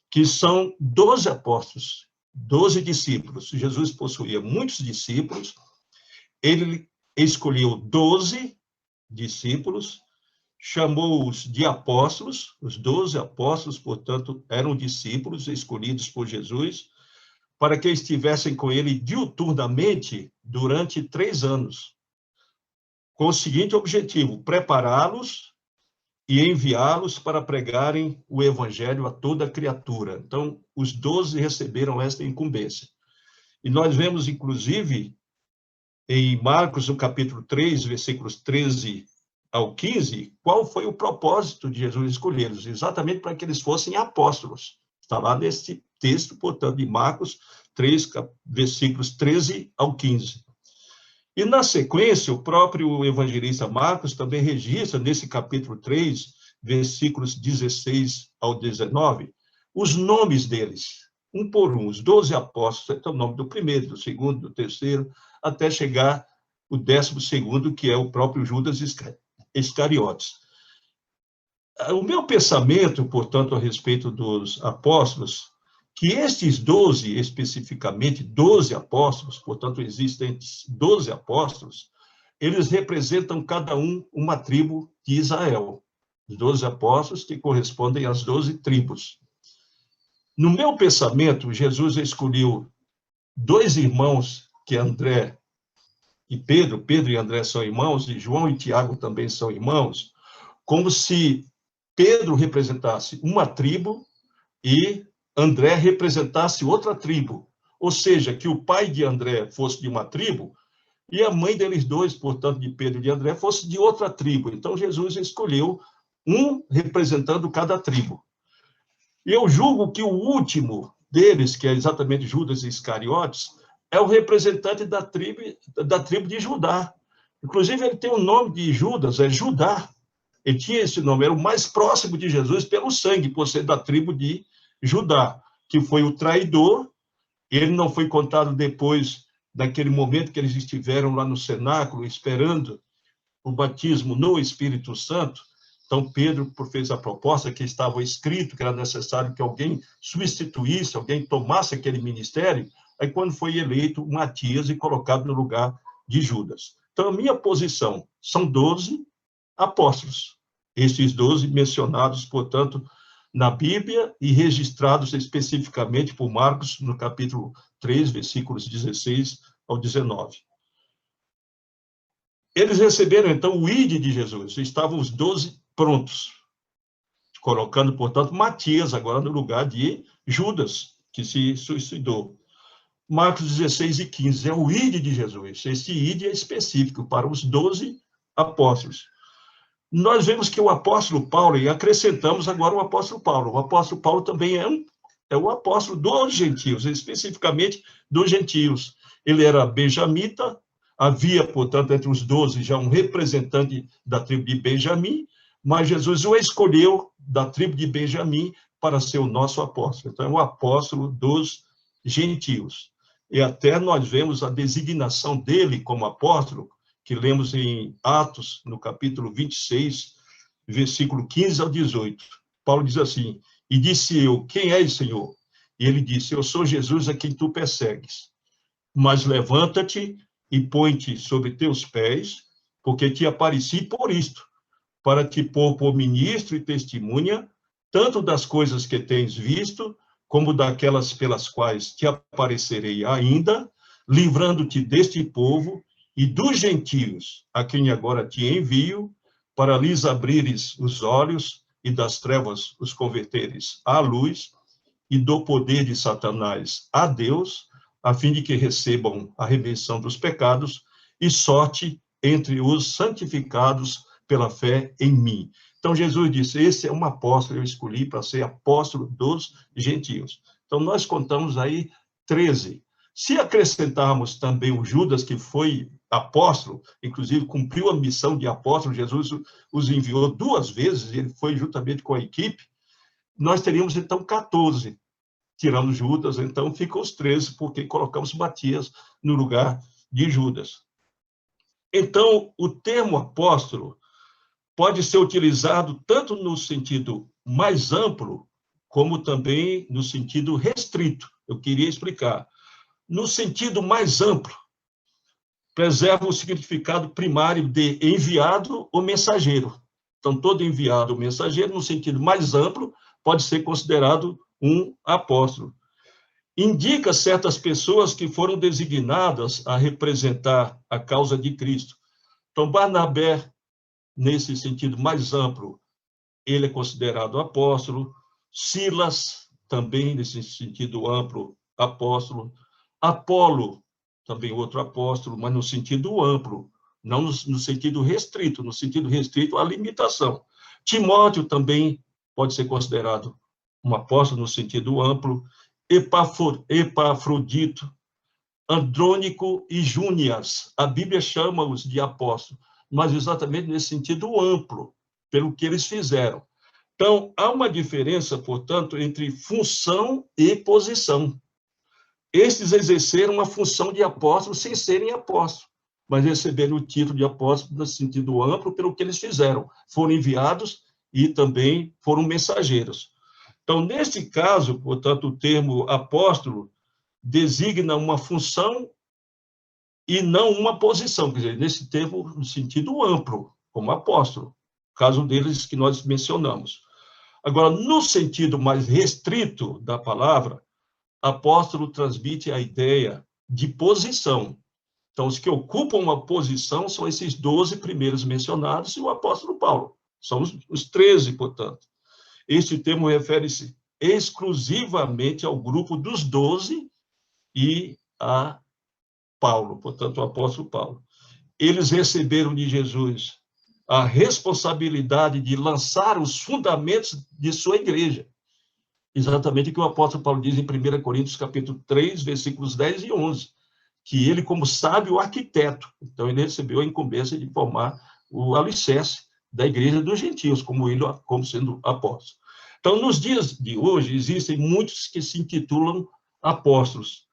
que são 12 apóstolos, 12 discípulos. Jesus possuía muitos discípulos, ele escolheu 12 discípulos, chamou-os de apóstolos, os 12 apóstolos, portanto, eram discípulos escolhidos por Jesus, para que estivessem com ele diuturnamente durante 3 anos, com o seguinte objetivo: prepará-los e enviá-los para pregarem o evangelho a toda criatura. Então, os 12 receberam esta incumbência. E nós vemos, inclusive, em Marcos, no capítulo 3, versículos 13 ao 15, qual foi o propósito de Jesus escolhê-los? Exatamente para que eles fossem apóstolos. Está lá nesse texto, portanto, de Marcos 3, versículos 13 ao 15. E, na sequência, o próprio evangelista Marcos também registra, nesse capítulo 3, versículos 16 ao 19, os nomes deles, um por um, os 12 apóstolos, então o nome do primeiro, do segundo, do terceiro, até chegar o 12º, que é o próprio Judas Iscariotes. O meu pensamento, portanto, a respeito dos apóstolos, que estes 12, especificamente 12 apóstolos, portanto, existem 12 apóstolos, eles representam cada um uma tribo de Israel. Os 12 apóstolos que correspondem às 12 tribos. No meu pensamento, Jesus escolheu 2 irmãos, que é André e Pedro. Pedro e André são irmãos, e João e Tiago também são irmãos, como se Pedro representasse uma tribo e André representasse outra tribo. Ou seja, que o pai de André fosse de uma tribo e a mãe deles dois, portanto, de Pedro e de André, fosse de outra tribo. Então, Jesus escolheu um representando cada tribo. E eu julgo que o último deles, que é exatamente Judas Iscariotes, é o representante da tribo de Judá. Inclusive, ele tem o nome de Judas, é Judá. Ele tinha esse nome, era o mais próximo de Jesus pelo sangue, por ser da tribo de Judá, que foi o traidor. Ele não foi contado depois, naquele momento que eles estiveram lá no cenáculo, esperando o batismo no Espírito Santo. Então, Pedro fez a proposta que estava escrito, que era necessário que alguém substituísse, alguém tomasse aquele ministério. Aí, quando foi eleito Matias e colocado no lugar de Judas. Então, a minha posição são 12 apóstolos. Esses 12 mencionados, portanto, na Bíblia e registrados especificamente por Marcos, no capítulo 3, versículos 16 ao 19. Eles receberam, então, o ID de Jesus. Estavam os 12 prontos, colocando, portanto, Matias agora no lugar de Judas, que se suicidou. Marcos 16 e 15 é o ID de Jesus. Esse ID é específico para os 12 apóstolos. Nós vemos que o apóstolo Paulo, e acrescentamos agora o apóstolo Paulo também é o apóstolo dos gentios, especificamente dos gentios. Ele era benjamita, havia, portanto, entre os 12 já um representante da tribo de Benjamim, mas Jesus o escolheu da tribo de Benjamim para ser o nosso apóstolo. Então, é o apóstolo dos gentios. E até nós vemos a designação dele como apóstolo, que lemos em Atos, no capítulo 26, versículo 15 ao 18. Paulo diz assim: e disse eu, quem és, Senhor? E ele disse, eu sou Jesus a quem tu persegues. Mas levanta-te e põe-te sobre teus pés, porque te apareci por isto, para te pôr por ministro e testemunha, tanto das coisas que tens visto, como daquelas pelas quais te aparecerei ainda, livrando-te deste povo e dos gentios, a quem agora te envio, para lhes abrires os olhos e das trevas os converteres à luz, e do poder de Satanás a Deus, a fim de que recebam a remissão dos pecados e sorte entre os santificados pela fé em mim. Então, Jesus disse, esse é um apóstolo, eu escolhi para ser apóstolo dos gentios. Então, nós contamos aí 13. Se acrescentarmos também o Judas, que foi apóstolo, inclusive cumpriu a missão de apóstolo, Jesus os enviou 2 vezes, ele foi juntamente com a equipe, nós teríamos, então, 14. Tiramos Judas, então ficam os 13, porque colocamos Matias no lugar de Judas. Então, o termo apóstolo pode ser utilizado tanto no sentido mais amplo, como também no sentido restrito. Eu queria explicar. No sentido mais amplo, preserva o significado primário de enviado ou mensageiro. Então, todo enviado ou mensageiro, no sentido mais amplo, pode ser considerado um apóstolo. Indica certas pessoas que foram designadas a representar a causa de Cristo. Então, Barnabé, nesse sentido mais amplo, ele é considerado apóstolo. Silas, também nesse sentido amplo, apóstolo. Apolo, também outro apóstolo, mas no sentido amplo, não no sentido restrito. No sentido restrito, a limitação. Timóteo também pode ser considerado um apóstolo no sentido amplo. Epafrodito, Andrônico e Júnias. A Bíblia chama-os de apóstolos, mas exatamente nesse sentido amplo, pelo que eles fizeram. Então, há uma diferença, portanto, entre função e posição. Estes exerceram uma função de apóstolo sem serem apóstolos, mas receberam o título de apóstolo no sentido amplo pelo que eles fizeram. Foram enviados e também foram mensageiros. Então, neste caso, portanto, o termo apóstolo designa uma função e não uma posição, quer dizer, nesse termo, no sentido amplo, como apóstolo, caso deles que nós mencionamos. Agora, no sentido mais restrito da palavra, apóstolo transmite a ideia de posição. Então, os que ocupam uma posição são esses 12 primeiros mencionados e o apóstolo Paulo. São os 13, portanto. Este termo refere-se exclusivamente ao grupo dos 12 e a Paulo, portanto, o apóstolo Paulo. Eles receberam de Jesus a responsabilidade de lançar os fundamentos de sua igreja. Exatamente o que o apóstolo Paulo diz em 1 Coríntios, capítulo 3, versículos 10 e 11, que ele, como sábio arquiteto, então ele recebeu a incumbência de formar o alicerce da igreja dos gentios, como sendo apóstolo. Então, nos dias de hoje, existem muitos que se intitulam apóstolos.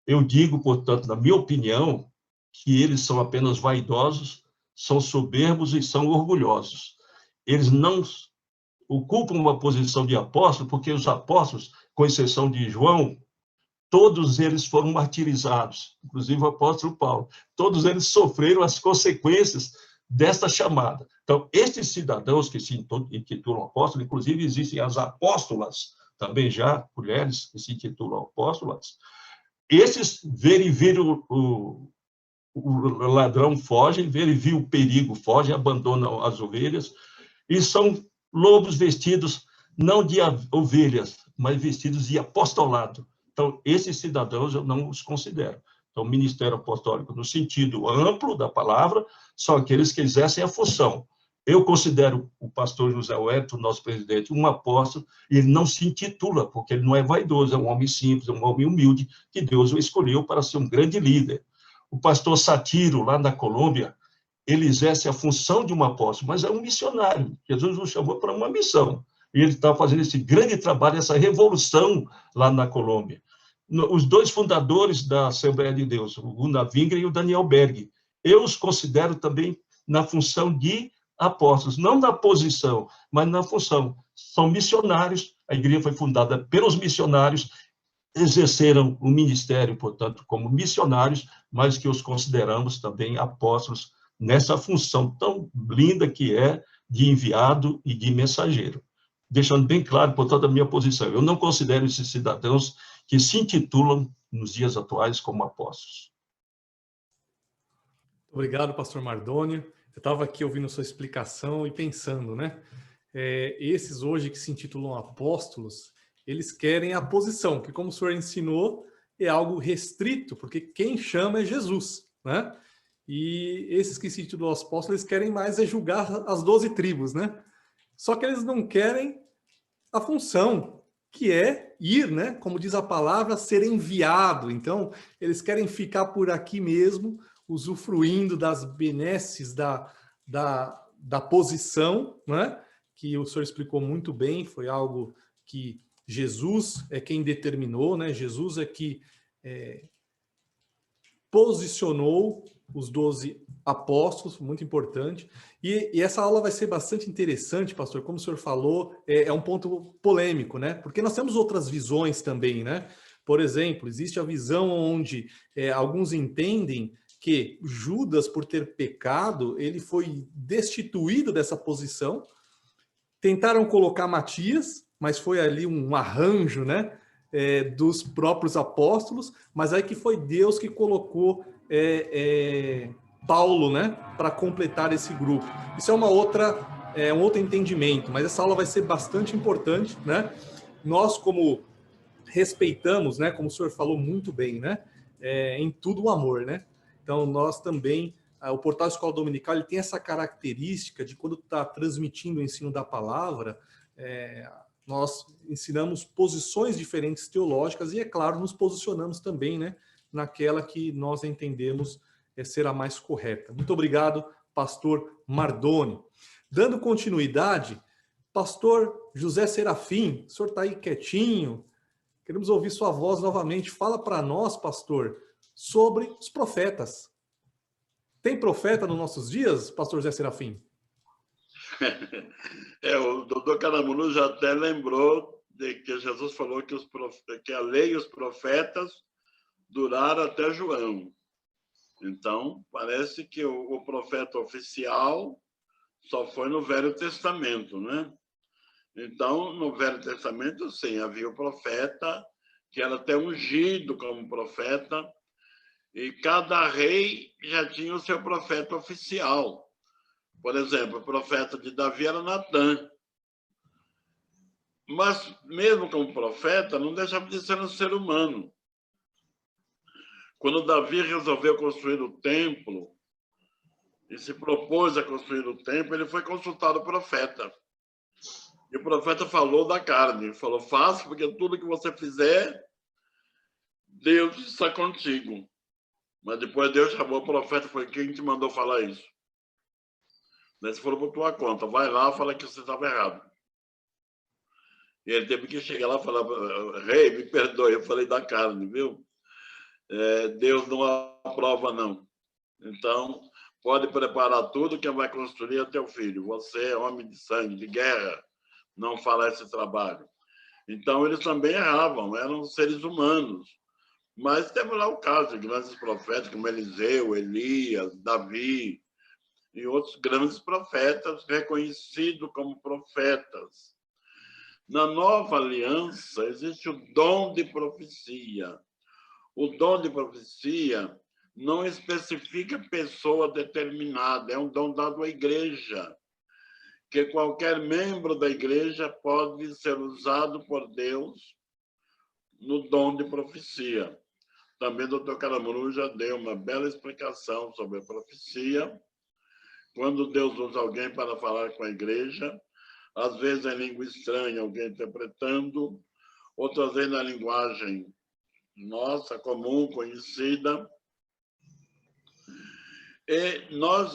Eu digo, portanto, na minha opinião, que eles são apenas vaidosos, são soberbos e são orgulhosos. Eles não ocupam uma posição de apóstolo, porque os apóstolos, com exceção de João, todos eles foram martirizados, inclusive o apóstolo Paulo. Todos eles sofreram as consequências desta chamada. Então, estes cidadãos que se intitulam apóstolos, inclusive existem as apóstolas, também já mulheres que se intitulam apóstolas, esses verem vir o ladrão fogem, verem vir o perigo fogem, abandonam as ovelhas, e são lobos vestidos não de ovelhas, mas vestidos de apostolado. Então, esses cidadãos eu não os considero. Então, o ministério apostólico, no sentido amplo da palavra, são aqueles que exercem a função. Eu considero o pastor José Wellington, nosso presidente, um apóstolo, e ele não se intitula, porque ele não é vaidoso, é um homem simples, é um homem humilde, que Deus o escolheu para ser um grande líder. O pastor Satiro, lá na Colômbia, ele exerce a função de um apóstolo, mas é um missionário. Jesus o chamou para uma missão. E ele está fazendo esse grande trabalho, essa revolução lá na Colômbia. Os dois fundadores da Assembleia de Deus, o Gunnar Wingren e o Daniel Berg, eu os considero também na função de apóstolos, não na posição, mas na função. São missionários, a igreja foi fundada pelos missionários, exerceram o ministério, portanto, como missionários, mas que os consideramos também apóstolos nessa função tão linda que é de enviado e de mensageiro. Deixando bem claro, portanto, a minha posição. Eu não considero esses cidadãos que se intitulam, nos dias atuais, como apóstolos. Obrigado, pastor Mardônio. Eu estava aqui ouvindo sua explicação e pensando, né? Esses hoje que se intitulam apóstolos, eles querem a posição, que como o senhor ensinou, é algo restrito, porque quem chama é Jesus, né? E esses que se intitulam apóstolos, eles querem mais é julgar as 12 tribos, né? Só que eles não querem a função, que é ir, né? Como diz a palavra, ser enviado. Então, eles querem ficar por aqui mesmo, usufruindo das benesses da posição, né? Que o senhor explicou muito bem, foi algo que Jesus é quem determinou, né? Jesus é que posicionou os 12 apóstolos, muito importante. E essa aula vai ser bastante interessante, pastor, como o senhor falou, é um ponto polêmico, né? Porque nós temos outras visões também, né? Por exemplo, existe a visão onde alguns entendem que Judas, por ter pecado, ele foi destituído dessa posição. Tentaram colocar Matias, mas foi ali um arranjo, né? Dos próprios apóstolos, mas aí que foi Deus que colocou Paulo, né, para completar esse grupo. Isso é uma outra um outro entendimento, mas essa aula vai ser bastante importante, né? Nós, como respeitamos, né, como o senhor falou muito bem, né, em tudo o amor, né? Então, nós também, o Portal Escola Dominical, ele tem essa característica de quando está transmitindo o ensino da palavra, nós ensinamos posições diferentes teológicas e, é claro, nos posicionamos também, né, naquela que nós entendemos ser a mais correta. Muito obrigado, pastor Mardoni. Dando continuidade, pastor José Serafim, o senhor está aí quietinho, queremos ouvir sua voz novamente. Fala para nós, pastor, sobre os profetas. Tem profeta nos nossos dias, pastor José Serafim? O doutor Caramuru já até lembrou de que Jesus falou que a lei e os profetas duraram até João. Então, parece que o profeta oficial só foi no Velho Testamento, né? Então, no Velho Testamento, sim, havia o profeta, que era até ungido como profeta, e cada rei já tinha o seu profeta oficial. Por exemplo, o profeta de Davi era Natã. Mas, mesmo como profeta, não deixava de ser um ser humano. Quando Davi resolveu construir o templo, e se propôs a construir o templo, ele foi consultar o profeta. E o profeta falou da carne, falou, faça, porque tudo que você fizer, Deus está contigo. Mas depois Deus chamou o profeta e falou, quem te mandou falar isso? Daí você falou por tua conta, vai lá e fala que você estava errado. E ele teve que chegar lá e falar, rei, me perdoe, eu falei da carne, viu? Deus não aprova, não. Então, pode preparar tudo, quem vai construir é teu filho. Você é homem de sangue, de guerra, não fará esse trabalho. Então, eles também erravam, eram seres humanos. Mas temos lá o caso de grandes profetas, como Eliseu, Elias, Davi, e outros grandes profetas reconhecidos como profetas. Na nova aliança, existe o dom de profecia. O dom de profecia não especifica pessoa determinada, é um dom dado à igreja, que qualquer membro da igreja pode ser usado por Deus no dom de profecia. Também o doutor Caramuru já deu uma bela explicação sobre a profecia. Quando Deus usa alguém para falar com a igreja, às vezes em língua estranha, alguém interpretando, outras vezes na linguagem nossa, comum, conhecida. E nós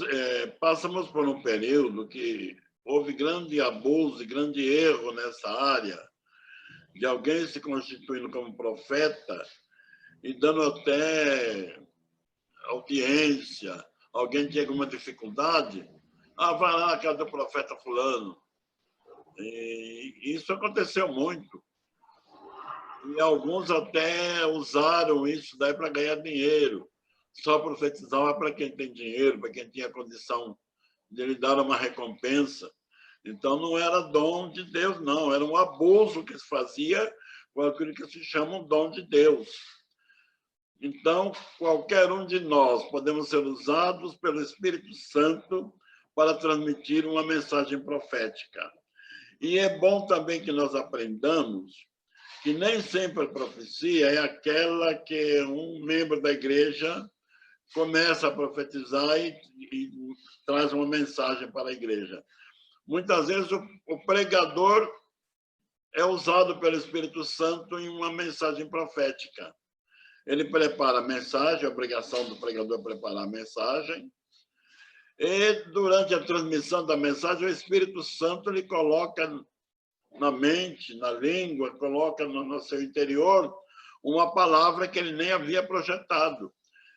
passamos por um período que houve grande abuso e grande erro nessa área, de alguém se constituindo como profeta e dando até audiência. Alguém tinha alguma dificuldade, vai lá na casa do profeta fulano. E isso aconteceu muito. E alguns até usaram isso daí para ganhar dinheiro. Só profetizava para quem tem dinheiro, para quem tinha condição de lhe dar uma recompensa. Então, não era dom de Deus, não. Era um abuso que se fazia com aquilo que se chama um dom de Deus. Então, qualquer um de nós podemos ser usados pelo Espírito Santo para transmitir uma mensagem profética. E é bom também que nós aprendamos que nem sempre a profecia é aquela que um membro da igreja começa a profetizar e traz uma mensagem para a igreja. Muitas vezes o pregador é usado pelo Espírito Santo em uma mensagem profética. Ele prepara a mensagem, a obrigação do pregador é preparar a mensagem, e durante a transmissão da mensagem, o Espírito Santo lhe coloca na mente, na língua, coloca no seu interior uma palavra que ele nem havia projetado.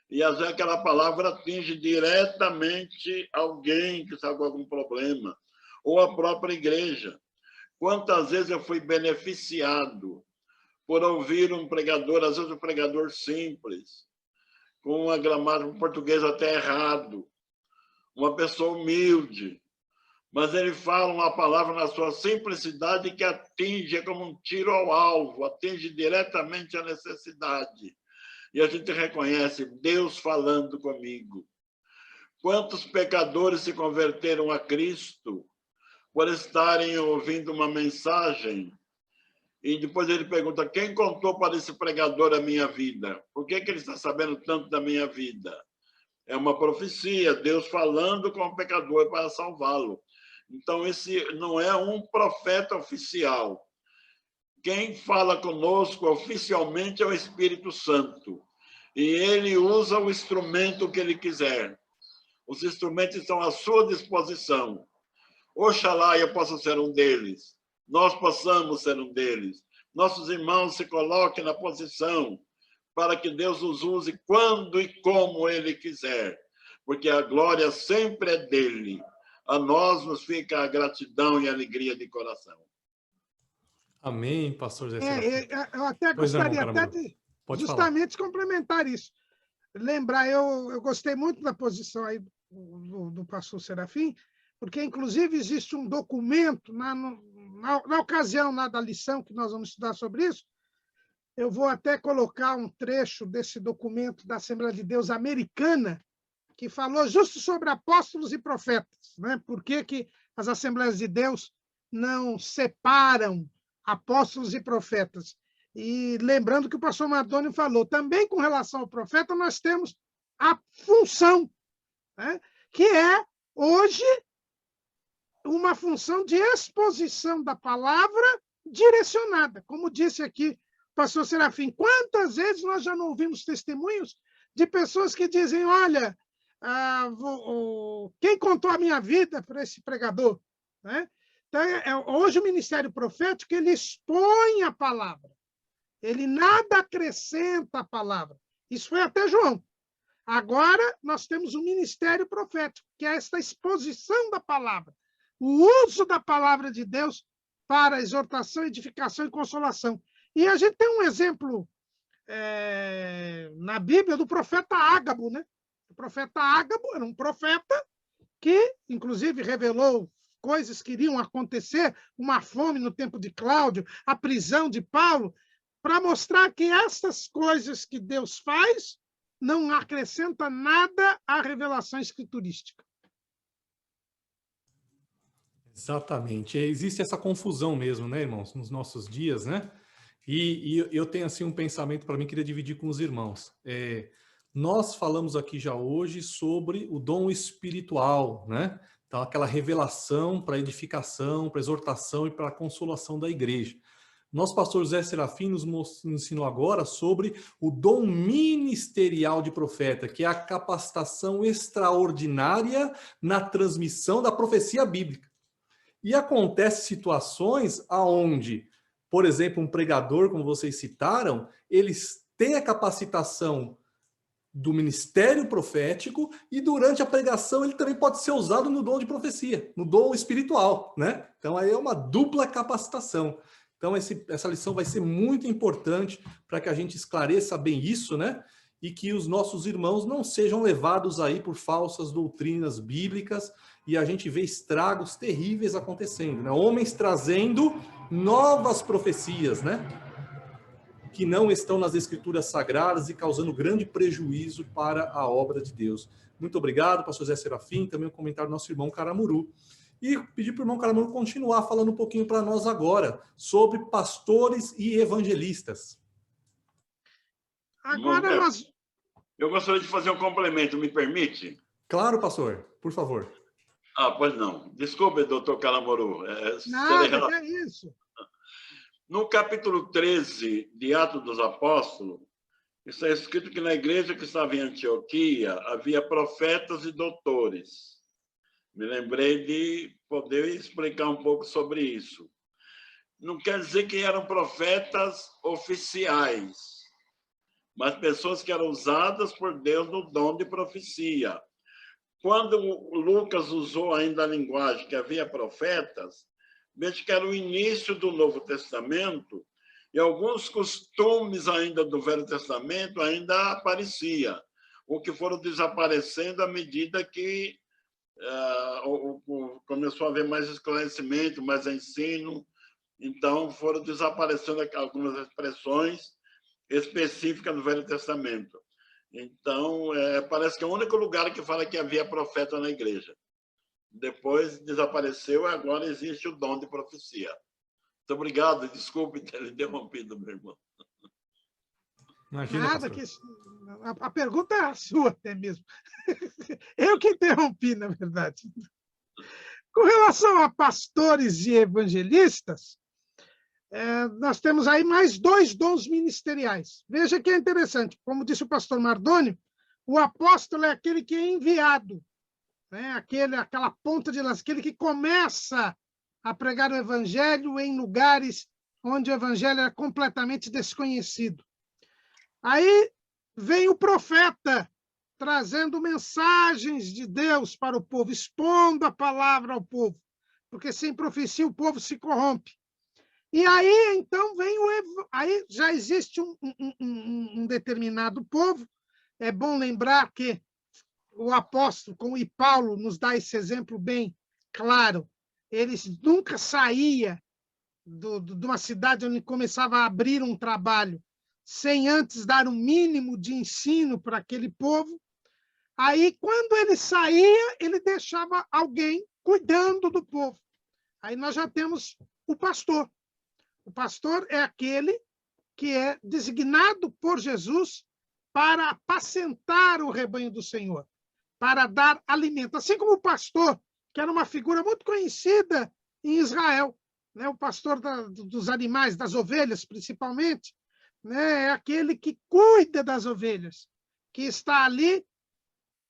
E às vezes aquela palavra atinge diretamente alguém que está com algum problema, ou a própria igreja. Quantas vezes eu fui beneficiado por ouvir um pregador, às vezes um pregador simples, com uma gramática, um português até errado, uma pessoa humilde, mas ele fala uma palavra na sua simplicidade que atinge, é como um tiro ao alvo, atinge diretamente a necessidade. E a gente reconhece Deus falando comigo. Quantos pecadores se converteram a Cristo por estarem ouvindo uma mensagem, e depois ele pergunta, quem contou para esse pregador a minha vida? Por que ele está sabendo tanto da minha vida? É uma profecia, Deus falando com o pecador para salvá-lo. Então, esse não é um profeta oficial. Quem fala conosco oficialmente é o Espírito Santo. E ele usa o instrumento que ele quiser. Os instrumentos estão à sua disposição. Oxalá eu possa ser um deles. Nós possamos ser um deles. Nossos irmãos se coloquem na posição para que Deus os use quando e como Ele quiser, porque a glória sempre é dele. A nós nos fica a gratidão e a alegria de coração. Amém, pastor Zé Serafim. Eu até Pois não, gostaria irmão até Caramuru. de Pode justamente complementar isso. Lembrar, eu gostei muito da posição aí do pastor Serafim, porque, inclusive, existe um documento, na ocasião da lição que nós vamos estudar sobre isso, eu vou até colocar um trecho desse documento da Assembleia de Deus americana, que falou justo sobre apóstolos e profetas, né? Por que as Assembleias de Deus não separam apóstolos e profetas? E lembrando que o pastor Mardoni falou, também com relação ao profeta, nós temos a função, né? Que é, hoje, uma função de exposição da palavra direcionada. Como disse aqui o pastor Serafim, quantas vezes nós já não ouvimos testemunhos de pessoas que dizem, olha, quem contou a minha vida para esse pregador? Né? Então, hoje o ministério profético ele expõe a palavra. Ele nada acrescenta à palavra. Isso foi até João. Agora, nós temos o ministério profético, que é esta exposição da palavra, o uso da palavra de Deus para exortação, edificação e consolação. E a gente tem um exemplo na Bíblia do profeta Ágabo, né? O profeta Ágabo era um profeta que, inclusive, revelou coisas que iriam acontecer, uma fome no tempo de Cláudio, a prisão de Paulo, para mostrar que essas coisas que Deus faz não acrescenta nada à revelação escriturística. Exatamente. Existe essa confusão mesmo, né, irmãos, nos nossos dias, né? E eu tenho, assim, um pensamento para mim, queria dividir com os irmãos. Nós falamos aqui já hoje sobre o dom espiritual, né? Então, aquela revelação para edificação, para exortação e para a consolação da igreja. Nosso pastor Zé Serafim nos ensinou agora sobre o dom ministerial de profeta, que é a capacitação extraordinária na transmissão da profecia bíblica. E acontece situações aonde, por exemplo, um pregador, como vocês citaram, eles têm a capacitação do ministério profético e durante a pregação ele também pode ser usado no dom de profecia, no dom espiritual, né? Então aí é uma dupla capacitação. Então essa lição vai ser muito importante para que a gente esclareça bem isso, né? E que os nossos irmãos não sejam levados aí por falsas doutrinas bíblicas e a gente vê estragos terríveis acontecendo, né? Homens trazendo novas profecias, né? Que não estão nas escrituras sagradas e causando grande prejuízo para a obra de Deus. Muito obrigado, pastor Zé Serafim, também um comentário do nosso irmão Caramuru. E pedir para o irmão Caramuru continuar falando um pouquinho para nós agora sobre pastores e evangelistas. Agora nós... Eu gostaria de fazer um complemento, me permite? Claro, pastor, por favor. Pois não. Desculpe, doutor Caramuru. Nada, que é isso. No capítulo 13 de Atos dos Apóstolos, está escrito que na igreja que estava em Antioquia havia profetas e doutores. Me lembrei de poder explicar um pouco sobre isso. Não quer dizer que eram profetas oficiais, mas pessoas que eram usadas por Deus no dom de profecia. Quando Lucas usou ainda a linguagem que havia profetas, veja que era o início do Novo Testamento, e alguns costumes ainda do Velho Testamento ainda apareciam, o que foram desaparecendo à medida que começou a haver mais esclarecimento, mais ensino, então foram desaparecendo algumas expressões específicas do Velho Testamento. Então, parece que é o único lugar que fala que havia profeta na igreja. depois desapareceu, agora existe o dom de profecia. Muito obrigado, desculpe ter interrompido, meu irmão. Imagina, Nada, pastor. a pergunta é a sua até mesmo. Eu que interrompi, na verdade. Com relação a pastores e evangelistas, nós temos aí mais 2 dons ministeriais. Veja que é interessante. Como disse o pastor Mardônio, o apóstolo é aquele que é enviado, né? Aquela ponta de lança, aquele que começa a pregar o evangelho em lugares onde o evangelho é completamente desconhecido. Aí vem o profeta, trazendo mensagens de Deus para o povo, expondo a palavra ao povo, porque sem profecia o povo se corrompe. E aí, então, aí já existe um determinado povo. É bom lembrar que o apóstolo, e Paulo nos dá esse exemplo bem claro, eles nunca saía de uma cidade onde começava a abrir um trabalho sem antes dar um mínimo de ensino para aquele povo. Aí, quando ele saía, ele deixava alguém cuidando do povo. Aí nós já temos o pastor. O pastor é aquele que é designado por Jesus para apacentar o rebanho do Senhor, para dar alimento. Assim como o pastor, que era uma figura muito conhecida em Israel, né? O pastor dos animais, das ovelhas, principalmente, né? É aquele que cuida das ovelhas, que está ali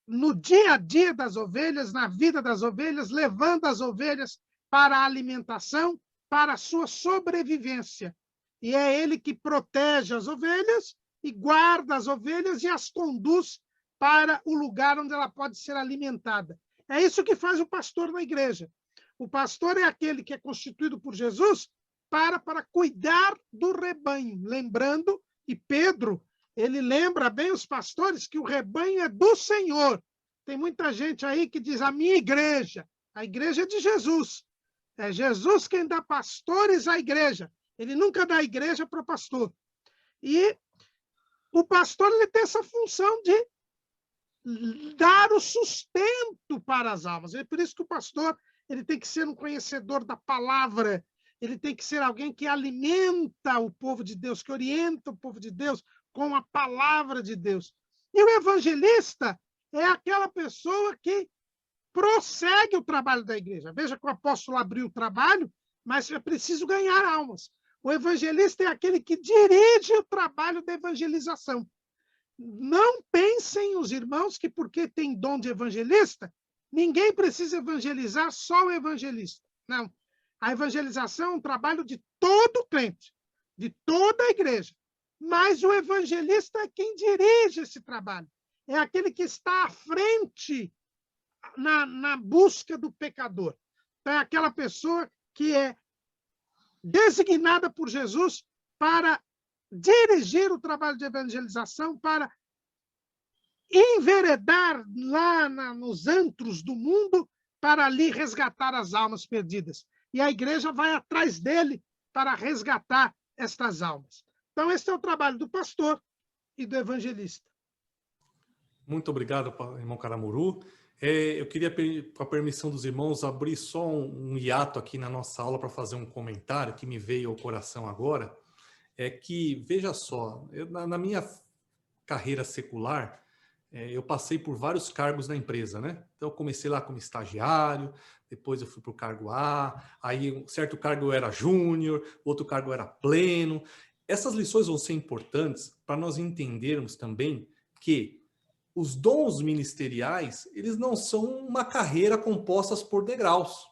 no dia a dia das ovelhas, na vida das ovelhas, levando as ovelhas para a alimentação, para a sua sobrevivência. E é ele que protege as ovelhas e guarda as ovelhas e as conduz para o lugar onde ela pode ser alimentada. É isso que faz o pastor na igreja. O pastor é aquele que é constituído por Jesus para cuidar do rebanho. Lembrando, e Pedro, ele lembra bem os pastores que o rebanho é do Senhor. Tem muita gente aí que diz a minha igreja. A igreja é de Jesus. É Jesus quem dá pastores à igreja. Ele nunca dá a igreja para o pastor. E o pastor ele tem essa função de dar o sustento para as almas. É por isso que o pastor ele tem que ser um conhecedor da palavra, ele tem que ser alguém que alimenta o povo de Deus, que orienta o povo de Deus com a palavra de Deus. E o evangelista é aquela pessoa que prossegue o trabalho da igreja. Veja que o apóstolo abriu o trabalho, mas é preciso ganhar almas. O evangelista é aquele que dirige o trabalho da evangelização. Não pensem os irmãos que porque tem dom de evangelista, ninguém precisa evangelizar, só o evangelista. Não. A evangelização é um trabalho de todo crente, de toda a igreja. Mas o evangelista é quem dirige esse trabalho. É aquele que está à frente na busca do pecador. Então, é aquela pessoa que é designada por Jesus para dirigir o trabalho de evangelização, para enveredar lá nos antros do mundo, para ali resgatar as almas perdidas. E a igreja vai atrás dele para resgatar estas almas. Então, esse é o trabalho do pastor e do evangelista. Muito obrigado, irmão Caramuru. Eu queria, com a permissão dos irmãos, abrir só um hiato aqui na nossa aula para fazer um comentário que me veio ao coração agora. É que, veja só, na minha carreira secular, eu passei por vários cargos na empresa, né? Então, eu comecei lá como estagiário, depois eu fui para o cargo A, aí um certo cargo eu era júnior, outro cargo eu era pleno. Essas lições vão ser importantes para nós entendermos também que os dons ministeriais, eles não são uma carreira composta por degraus,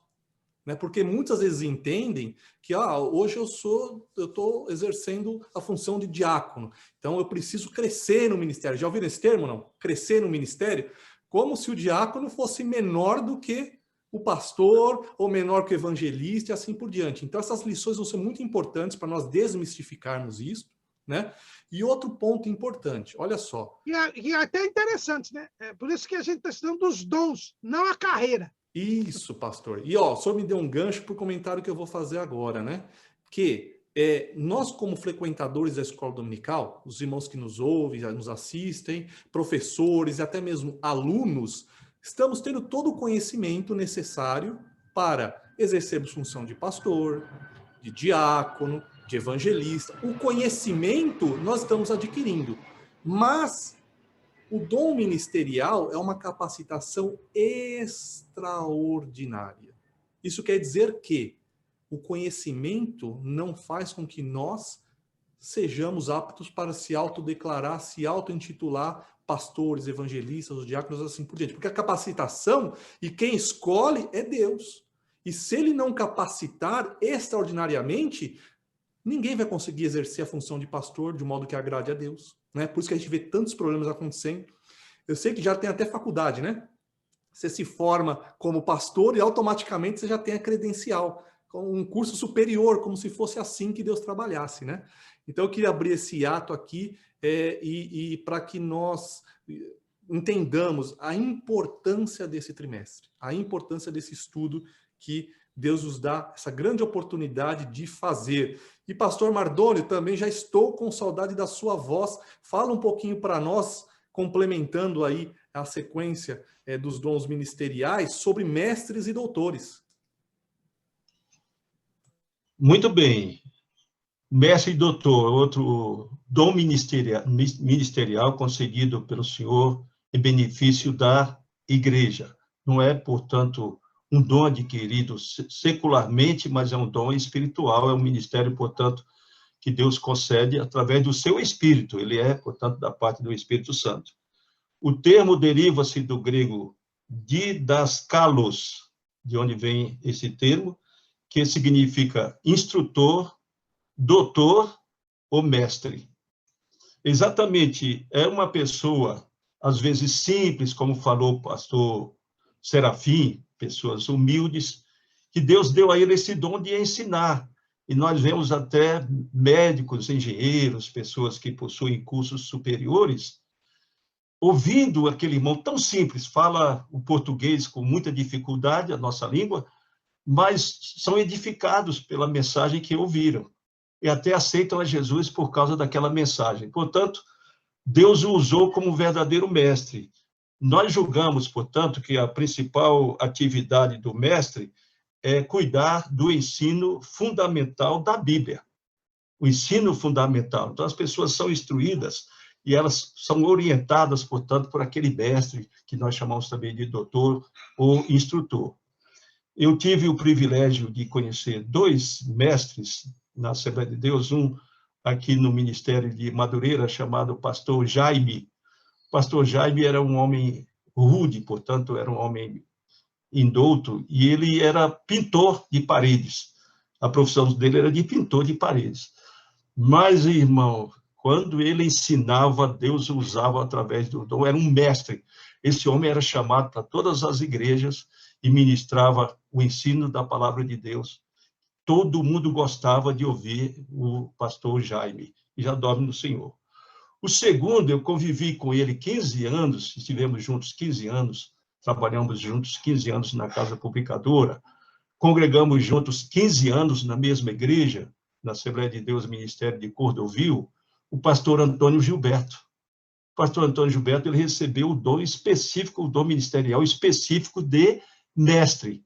né? Porque muitas vezes entendem que hoje eu estou exercendo a função de diácono, então eu preciso crescer no ministério. Já ouviram esse termo, não? Crescer no ministério? Como se o diácono fosse menor do que o pastor, ou menor que o evangelista, e assim por diante. Então essas lições vão ser muito importantes para nós desmistificarmos isso, né? E outro ponto importante, olha só. E até interessante, né? É por isso que a gente está estudando os dons, não a carreira. Isso, pastor. E o senhor me deu um gancho para o comentário que eu vou fazer agora, né? Que nós, como frequentadores da escola dominical, os irmãos que nos ouvem, nos assistem, professores e até mesmo alunos, estamos tendo todo o conhecimento necessário para exercermos função de pastor, de diácono, de evangelista. O conhecimento nós estamos adquirindo, mas o dom ministerial é uma capacitação extraordinária. Isso quer dizer que o conhecimento não faz com que nós sejamos aptos para se autodeclarar, se auto-intitular pastores, evangelistas, os diáconos, assim por diante. Porque a capacitação, e quem escolhe, é Deus. E se ele não capacitar extraordinariamente, ninguém vai conseguir exercer a função de pastor de um modo que agrade a Deus. Né? Por isso que a gente vê tantos problemas acontecendo. Eu sei que já tem até faculdade, né? Você se forma como pastor e automaticamente você já tem a credencial, com um curso superior, como se fosse assim que Deus trabalhasse, né? Então eu queria abrir esse ato aqui e para que nós entendamos a importância desse trimestre, a importância desse estudo que Deus nos dá essa grande oportunidade de fazer. E pastor Mardônio, também já estou com saudade da sua voz. Fala um pouquinho para nós, complementando aí a sequência dos dons ministeriais, sobre mestres e doutores. Muito bem. Mestre e doutor, outro dom ministerial concedido pelo Senhor em benefício da igreja. Não é, portanto, um dom adquirido secularmente, mas é um dom espiritual, é um ministério, portanto, que Deus concede através do seu Espírito. Ele é, portanto, da parte do Espírito Santo. O termo deriva-se do grego didaskalos, de onde vem esse termo, que significa instrutor, doutor ou mestre. Exatamente, é uma pessoa, às vezes simples, como falou o pastor Serafim, pessoas humildes, que Deus deu a ele esse dom de ensinar. E nós vemos até médicos, engenheiros, pessoas que possuem cursos superiores, ouvindo aquele irmão tão simples, fala o português com muita dificuldade, a nossa língua, mas são edificados pela mensagem que ouviram. E até aceitam a Jesus por causa daquela mensagem. Portanto, Deus o usou como verdadeiro mestre. Nós julgamos, portanto, que a principal atividade do mestre é cuidar do ensino fundamental da Bíblia. O ensino fundamental. Então, as pessoas são instruídas e elas são orientadas, portanto, por aquele mestre, que nós chamamos também de doutor ou instrutor. Eu tive o privilégio de conhecer 2 mestres na Assembleia de Deus, um aqui no Ministério de Madureira, chamado Pastor Jaime. O Pastor Jaime era um homem rude, portanto, era um homem indouto, e ele era pintor de paredes. A profissão dele era de pintor de paredes. Mas, irmão, quando ele ensinava, Deus o usava através do dom, era um mestre. Esse homem era chamado para todas as igrejas e ministrava o ensino da palavra de Deus. Todo mundo gostava de ouvir o pastor Jaime, e já dorme no Senhor. O segundo, eu convivi com ele 15 anos, estivemos juntos 15 anos, trabalhamos juntos 15 anos na Casa Publicadora, congregamos juntos 15 anos na mesma igreja, na Assembleia de Deus, Ministério de Cordovil, o pastor Antônio Gilberto. O pastor Antônio Gilberto, ele recebeu o dom específico, o dom ministerial específico de mestre.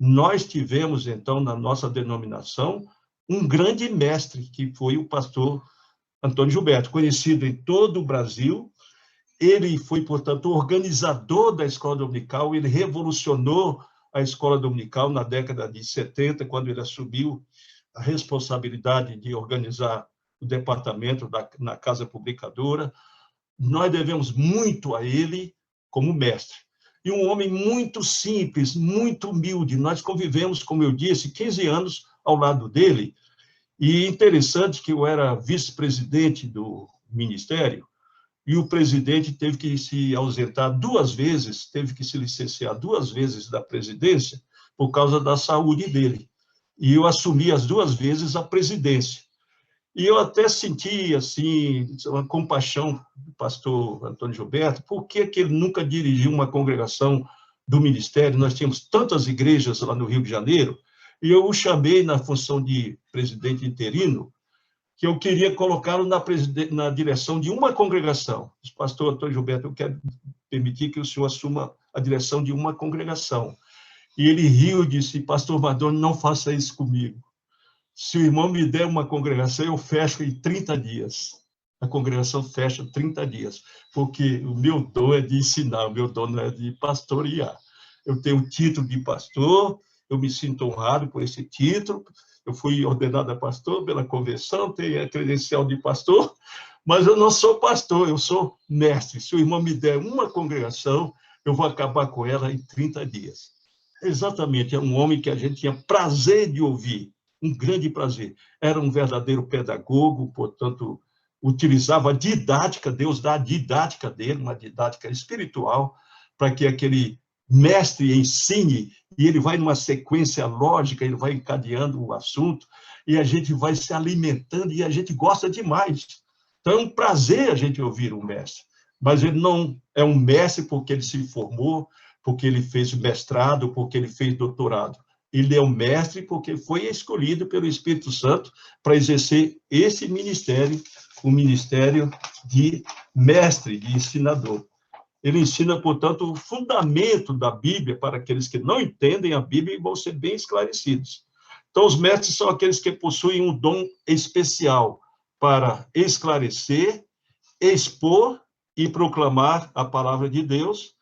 Nós tivemos, então, na nossa denominação, um grande mestre, que foi o pastor Antônio Gilberto, conhecido em todo o Brasil. Ele foi, portanto, o organizador da escola dominical, ele revolucionou a escola dominical na década de 70, quando ele assumiu a responsabilidade de organizar o departamento na Casa Publicadora. Nós devemos muito a ele como mestre. E um homem muito simples, muito humilde. Nós convivemos, como eu disse, 15 anos ao lado dele. E interessante que eu era vice-presidente do ministério, e o presidente teve que se ausentar 2 vezes, teve que se licenciar 2 vezes da presidência por causa da saúde dele. E eu assumi as 2 vezes a presidência. E eu até senti, assim, uma compaixão do pastor Antônio Gilberto, por que ele nunca dirigiu uma congregação do ministério? Nós tínhamos tantas igrejas lá no Rio de Janeiro, e eu o chamei na função de presidente interino, que eu queria colocá-lo na direção de uma congregação. Pastor Antônio Gilberto, eu quero permitir que o senhor assuma a direção de uma congregação. E ele riu e disse: pastor Mardoni, não faça isso comigo. Se o irmão me der uma congregação, eu fecho em 30 dias. A congregação fecha 30 dias, porque o meu dom é de ensinar, o meu dom não é de pastorear. Eu tenho o título de pastor, eu me sinto honrado por esse título, eu fui ordenado a pastor pela convenção, tenho a credencial de pastor, mas eu não sou pastor, eu sou mestre. Se o irmão me der uma congregação, eu vou acabar com ela em 30 dias. Exatamente, é um homem que a gente tinha prazer de ouvir, um grande prazer. Era um verdadeiro pedagogo, portanto, utilizava a didática, Deus dá a didática dele, uma didática espiritual, para que aquele mestre ensine, e ele vai numa sequência lógica, ele vai encadeando o assunto, e a gente vai se alimentando, e a gente gosta demais. Então, é um prazer a gente ouvir o mestre, mas ele não é um mestre porque ele se formou, porque ele fez mestrado, porque ele fez doutorado. Ele é um mestre porque foi escolhido pelo Espírito Santo para exercer esse ministério, o ministério de mestre, de ensinador. Ele ensina, portanto, o fundamento da Bíblia para aqueles que não entendem a Bíblia e vão ser bem esclarecidos. Então, os mestres são aqueles que possuem um dom especial para esclarecer, expor e proclamar a palavra de Deus,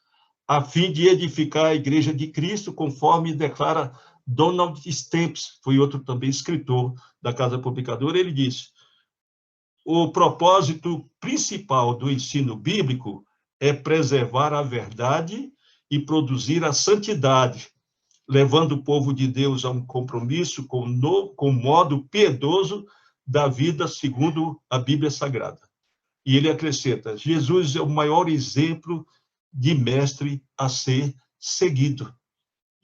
a fim de edificar a Igreja de Cristo, conforme declara Donald Stamps, foi outro também escritor da Casa Publicadora. Ele disse: o propósito principal do ensino bíblico é preservar a verdade e produzir a santidade, levando o povo de Deus a um compromisso com o modo piedoso da vida segundo a Bíblia Sagrada. E ele acrescenta: Jesus é o maior exemplo de mestre a ser seguido.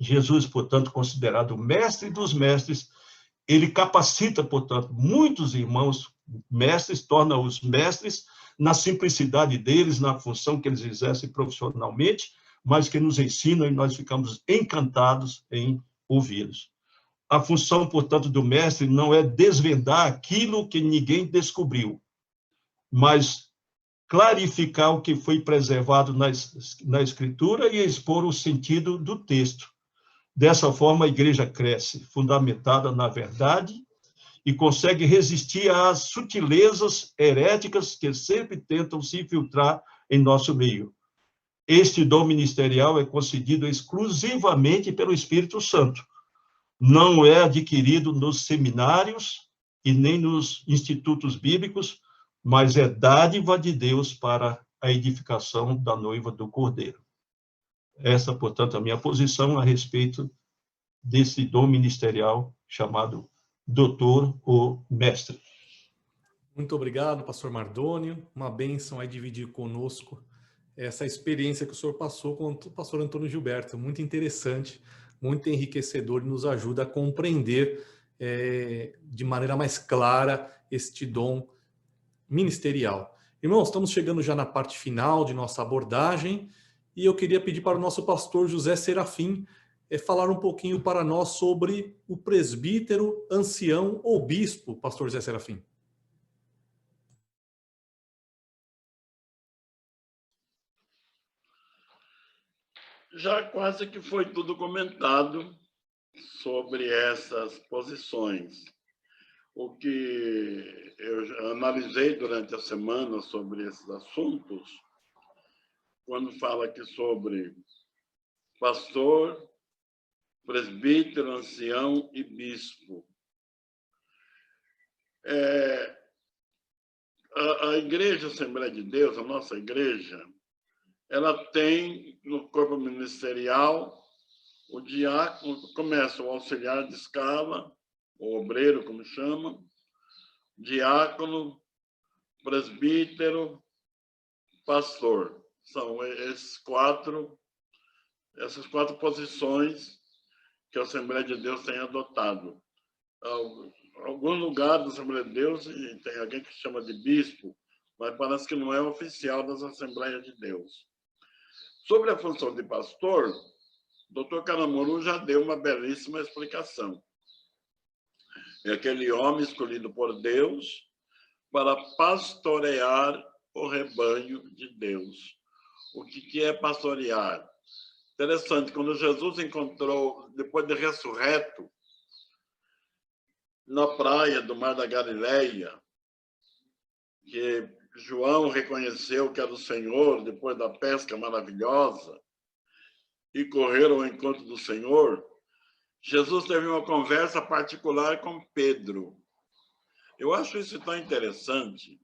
Jesus, portanto, considerado o mestre dos mestres, ele capacita, portanto, muitos irmãos mestres, torna-os mestres na simplicidade deles, na função que eles exercem profissionalmente, mas que nos ensinam e nós ficamos encantados em ouvi-los. A função, portanto, do mestre não é desvendar aquilo que ninguém descobriu, mas clarificar o que foi preservado na Escritura e expor o sentido do texto. Dessa forma, a igreja cresce, fundamentada na verdade, e consegue resistir às sutilezas heréticas que sempre tentam se infiltrar em nosso meio. Este dom ministerial é concedido exclusivamente pelo Espírito Santo. Não é adquirido nos seminários e nem nos institutos bíblicos, mas é dádiva de Deus para a edificação da noiva do Cordeiro. Essa, portanto, é a minha posição a respeito desse dom ministerial chamado doutor ou mestre. Muito obrigado, pastor Mardoni. Uma bênção aí dividir conosco essa experiência que o senhor passou com o pastor Antônio Gilberto. Muito interessante, muito enriquecedor e nos ajuda a compreender de maneira mais clara este dom ministerial. Irmãos, estamos chegando já na parte final de nossa abordagem e eu queria pedir para o nosso pastor José Serafim falar um pouquinho para nós sobre o presbítero, ancião ou bispo, pastor José Serafim. Já quase que foi tudo comentado sobre essas posições. O que eu analisei durante a semana sobre esses assuntos, quando fala aqui sobre pastor, presbítero, ancião e bispo. A Igreja Assembleia de Deus, a nossa igreja, ela tem no corpo ministerial o diácono, começa o auxiliar de escala, o obreiro, como chama, diácono, presbítero, pastor. São essas quatro posições que a Assembleia de Deus tem adotado. Algum lugar da Assembleia de Deus tem alguém que chama de bispo, mas parece que não é oficial das Assembleias de Deus. Sobre a função de pastor, o Dr. Caramuru já deu uma belíssima explicação. É aquele homem escolhido por Deus para pastorear o rebanho de Deus. O que é pastorear? Interessante, quando Jesus encontrou, depois de ressurreto, na praia do Mar da Galileia, que João reconheceu que era o Senhor, depois da pesca maravilhosa, e correram ao encontro do Senhor, Jesus teve uma conversa particular com Pedro. Eu acho isso tão interessante,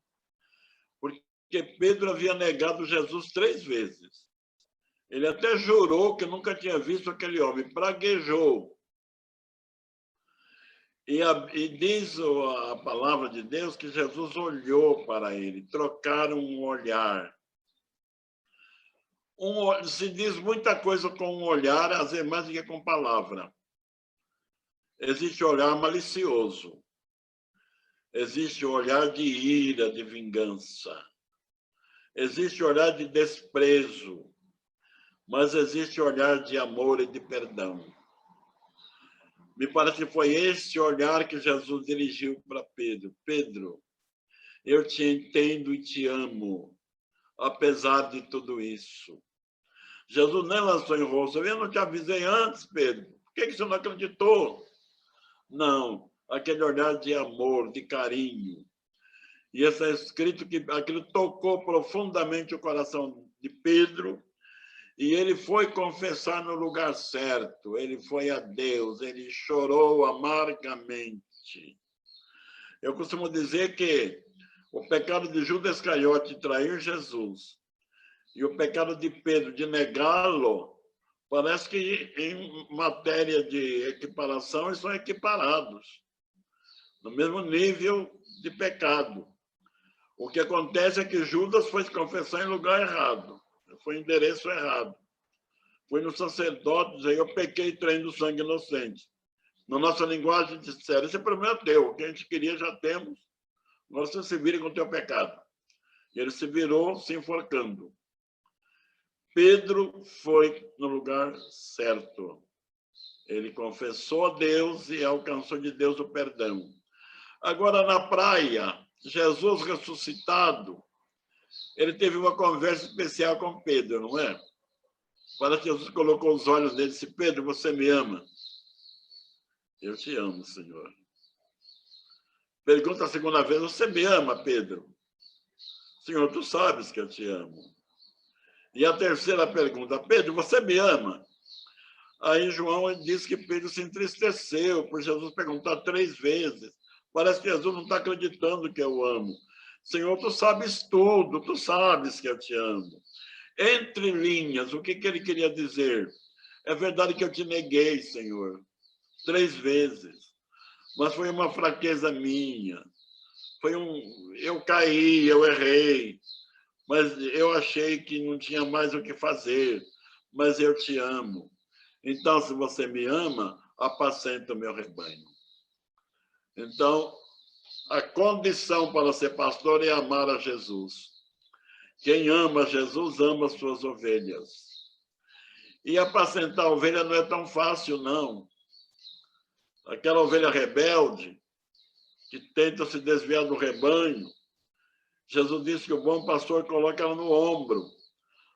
porque Pedro havia negado Jesus 3 vezes. Ele até jurou que nunca tinha visto aquele homem, praguejou. E diz a palavra de Deus que Jesus olhou para ele, trocaram um olhar. Se diz muita coisa com um olhar, às vezes mais do que com palavra. Existe olhar malicioso. Existe olhar de ira, de vingança. Existe olhar de desprezo. Mas existe olhar de amor e de perdão. Me parece que foi esse olhar que Jesus dirigiu para Pedro. Pedro, eu te entendo e te amo, apesar de tudo isso. Jesus nem lançou em rosto. Eu não te avisei antes, Pedro. Por que você não acreditou? Não, aquele olhar de amor, de carinho. E está escrito que aquilo tocou profundamente o coração de Pedro, e ele foi confessar no lugar certo, ele foi a Deus, ele chorou amargamente. Eu costumo dizer que o pecado de Judas Iscariote de trair Jesus e o pecado de Pedro de negá-lo, parece que em matéria de equiparação eles são equiparados, no mesmo nível de pecado. O que acontece é que Judas foi se confessar em lugar errado, foi em endereço errado. Foi no sacerdote dizer, eu pequei traindo sangue inocente. Na nossa linguagem disseram, esse é problema teu, o que a gente queria já temos, agora você se vira com o teu pecado. E ele se virou se enforcando. Pedro foi no lugar certo. Ele confessou a Deus e alcançou de Deus o perdão. Agora, na praia, Jesus ressuscitado, ele teve uma conversa especial com Pedro, não é? Parece que Jesus colocou os olhos nele e disse, Pedro, você me ama? Eu te amo, Senhor. Pergunta a segunda vez, você me ama, Pedro? Senhor, tu sabes que eu te amo. E a terceira pergunta, Pedro, você me ama? Aí João diz que Pedro se entristeceu por Jesus perguntar 3 vezes. Parece que Jesus não está acreditando que eu amo. Senhor, tu sabes tudo, tu sabes que eu te amo. Entre linhas, o que ele queria dizer? É verdade que eu te neguei, Senhor, 3 vezes, mas foi uma fraqueza minha. Eu caí, eu errei, mas eu achei que não tinha mais o que fazer, mas eu te amo. Então, se você me ama, apacenta o meu rebanho. Então, a condição para ser pastor é amar a Jesus. Quem ama Jesus, ama as suas ovelhas. E apacentar a ovelha não é tão fácil, não. Aquela ovelha rebelde, que tenta se desviar do rebanho, Jesus disse que o bom pastor coloca ela no ombro.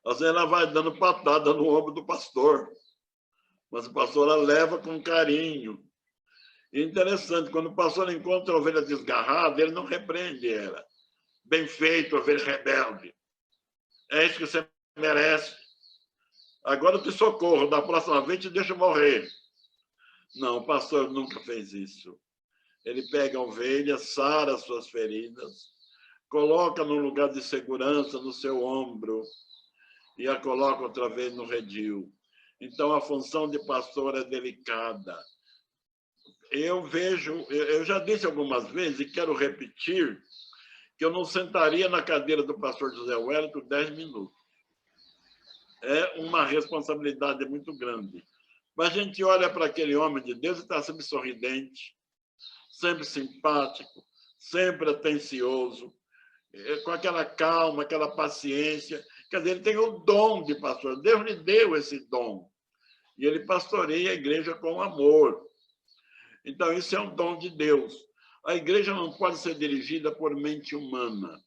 Às vezes ela vai dando patada no ombro do pastor. Mas o pastor a leva com carinho. E interessante, quando o pastor encontra a ovelha desgarrada, ele não repreende ela. Bem feito, ovelha rebelde. É isso que você merece. Agora eu te socorro, da próxima vez te deixo morrer. Não, o pastor nunca fez isso. Ele pega a ovelha, sara as suas feridas, coloca num lugar de segurança no seu ombro e a coloca outra vez no redil. Então, a função de pastor é delicada. Eu já disse algumas vezes, e quero repetir, que eu não sentaria na cadeira do pastor José Wellington 10 minutos. É uma responsabilidade muito grande. Mas a gente olha para aquele homem de Deus e está sempre sorridente, sempre simpático, sempre atencioso, com aquela calma, aquela paciência. Quer dizer, ele tem o dom de pastor. Deus lhe deu esse dom. E ele pastoreia a igreja com amor. Então, isso é um dom de Deus. A igreja não pode ser dirigida por mente humana.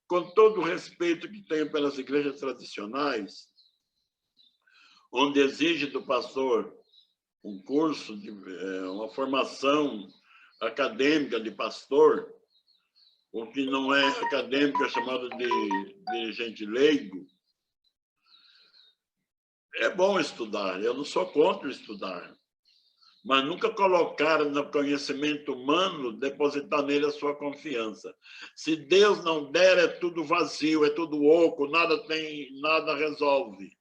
Com todo o respeito que tenho pelas igrejas tradicionais, onde exige do pastor um curso, uma formação acadêmica de pastor, o que não é acadêmico é chamado de dirigente leigo. É bom estudar, eu não sou contra estudar, mas nunca colocar no conhecimento humano, depositar nele a sua confiança. Se Deus não der, é tudo vazio, é tudo oco, nada resolve.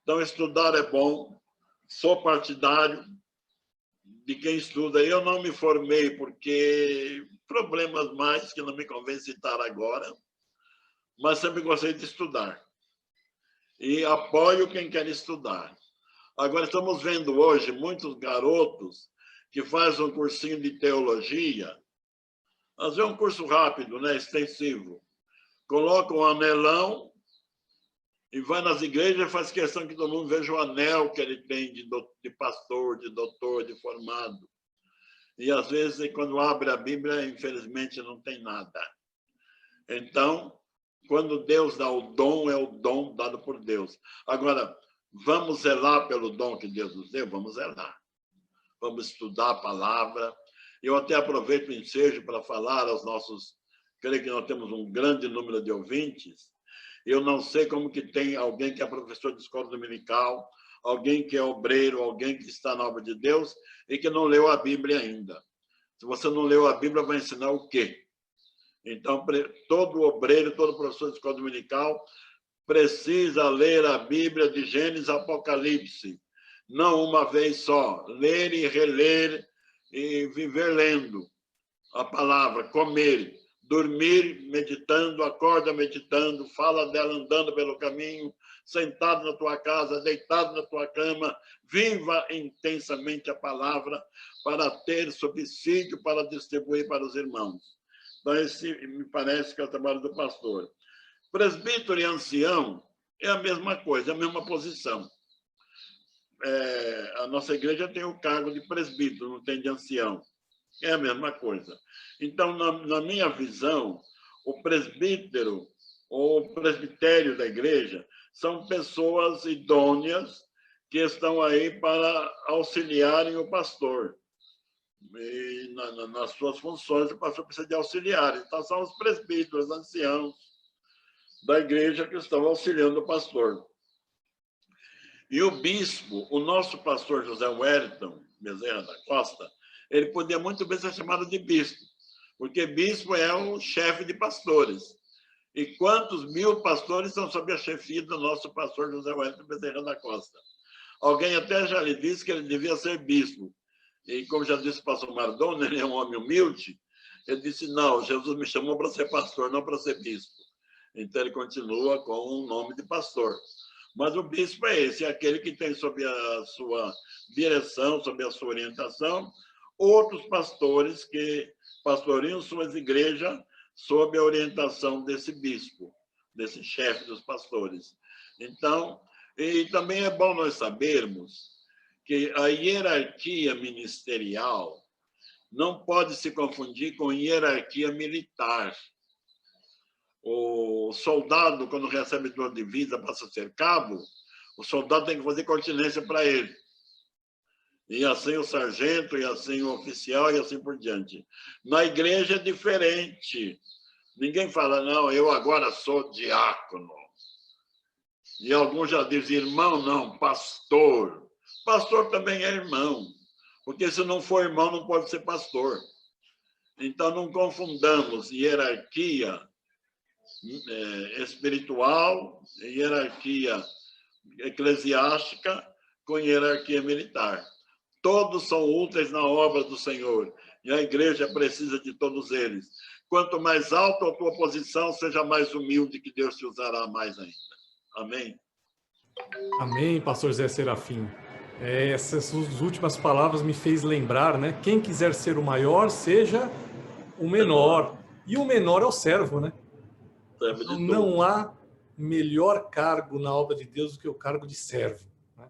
Então, estudar é bom, sou partidário de quem estuda. Eu não me formei porque problemas mais que não me convém citar agora, mas sempre gostei de estudar. E apoio quem quer estudar. Agora, estamos vendo hoje muitos garotos que fazem um cursinho de teologia, às vezes um curso rápido, né, extensivo, colocam um anelão e vai nas igrejas e faz questão que todo mundo veja o anel que ele tem de pastor, de doutor, de formado. E, às vezes, quando abre a Bíblia, infelizmente, não tem nada. Então, quando Deus dá o dom, é o dom dado por Deus. Agora, vamos zelar pelo dom que Deus nos deu? Vamos zelar. Vamos estudar a palavra. Eu até aproveito o ensejo para falar aos nossos... Creio que nós temos um grande número de ouvintes. Eu não sei como que tem alguém que é professor de escola dominical, alguém que é obreiro, alguém que está na obra de Deus e que não leu a Bíblia ainda. Se você não leu a Bíblia, vai ensinar o quê? Então, todo obreiro, todo professor de escola dominical precisa ler a Bíblia de Gênesis a Apocalipse. Não uma vez só. Ler e reler e viver lendo a palavra, comer, dormir meditando, acorda meditando, fala dela andando pelo caminho, sentado na tua casa, deitado na tua cama, viva intensamente a palavra para ter subsídio para distribuir para os irmãos. Então, esse me parece que é o trabalho do pastor. Presbítero e ancião é a mesma coisa, é a mesma posição. A nossa igreja tem o cargo de presbítero, não tem de ancião. É a mesma coisa. Então, na minha visão, o presbítero ou o presbitério da igreja são pessoas idôneas que estão aí para auxiliarem o pastor. E nas suas funções, o pastor precisa de auxiliares. Então, são os presbíteros, anciãos da igreja que estão auxiliando o pastor. E o bispo, o nosso pastor José Wellington Bezerra da Costa, ele podia muito bem ser chamado de bispo, porque bispo é o chefe de pastores. E quantos mil pastores estão sob a chefia do nosso pastor José Wellington Bezerra da Costa? Alguém até já lhe disse que ele devia ser bispo. E como já disse o pastor Mardona, ele é um homem humilde, ele disse, não, Jesus me chamou para ser pastor, não para ser bispo. Então ele continua com o nome de pastor. Mas o bispo é esse, é aquele que tem sob a sua direção, sob a sua orientação, outros pastores que pastoreiam suas igrejas sob a orientação desse bispo, desse chefe dos pastores. Então, e também é bom nós sabermos que a hierarquia ministerial não pode se confundir com hierarquia militar. O soldado, quando recebe sua divisa, passa a ser cabo, o soldado tem que fazer continência para ele. E assim o sargento, e assim o oficial, e assim por diante. Na igreja é diferente. Ninguém fala, não, eu agora sou diácono. E alguns já dizem, irmão, não, pastor. Pastor também é irmão, porque se não for irmão, não pode ser pastor. Então, não confundamos hierarquia espiritual, hierarquia eclesiástica com hierarquia militar. Todos são úteis na obra do Senhor, e a igreja precisa de todos eles. Quanto mais alta a tua posição, seja mais humilde, que Deus te usará mais ainda. Amém? Amém, pastor Zé Serafim. Essas últimas palavras me fez lembrar, né? Quem quiser ser o maior, seja o menor. E o menor é o servo, né? Então, não há melhor cargo na obra de Deus do que o cargo de servo. Né?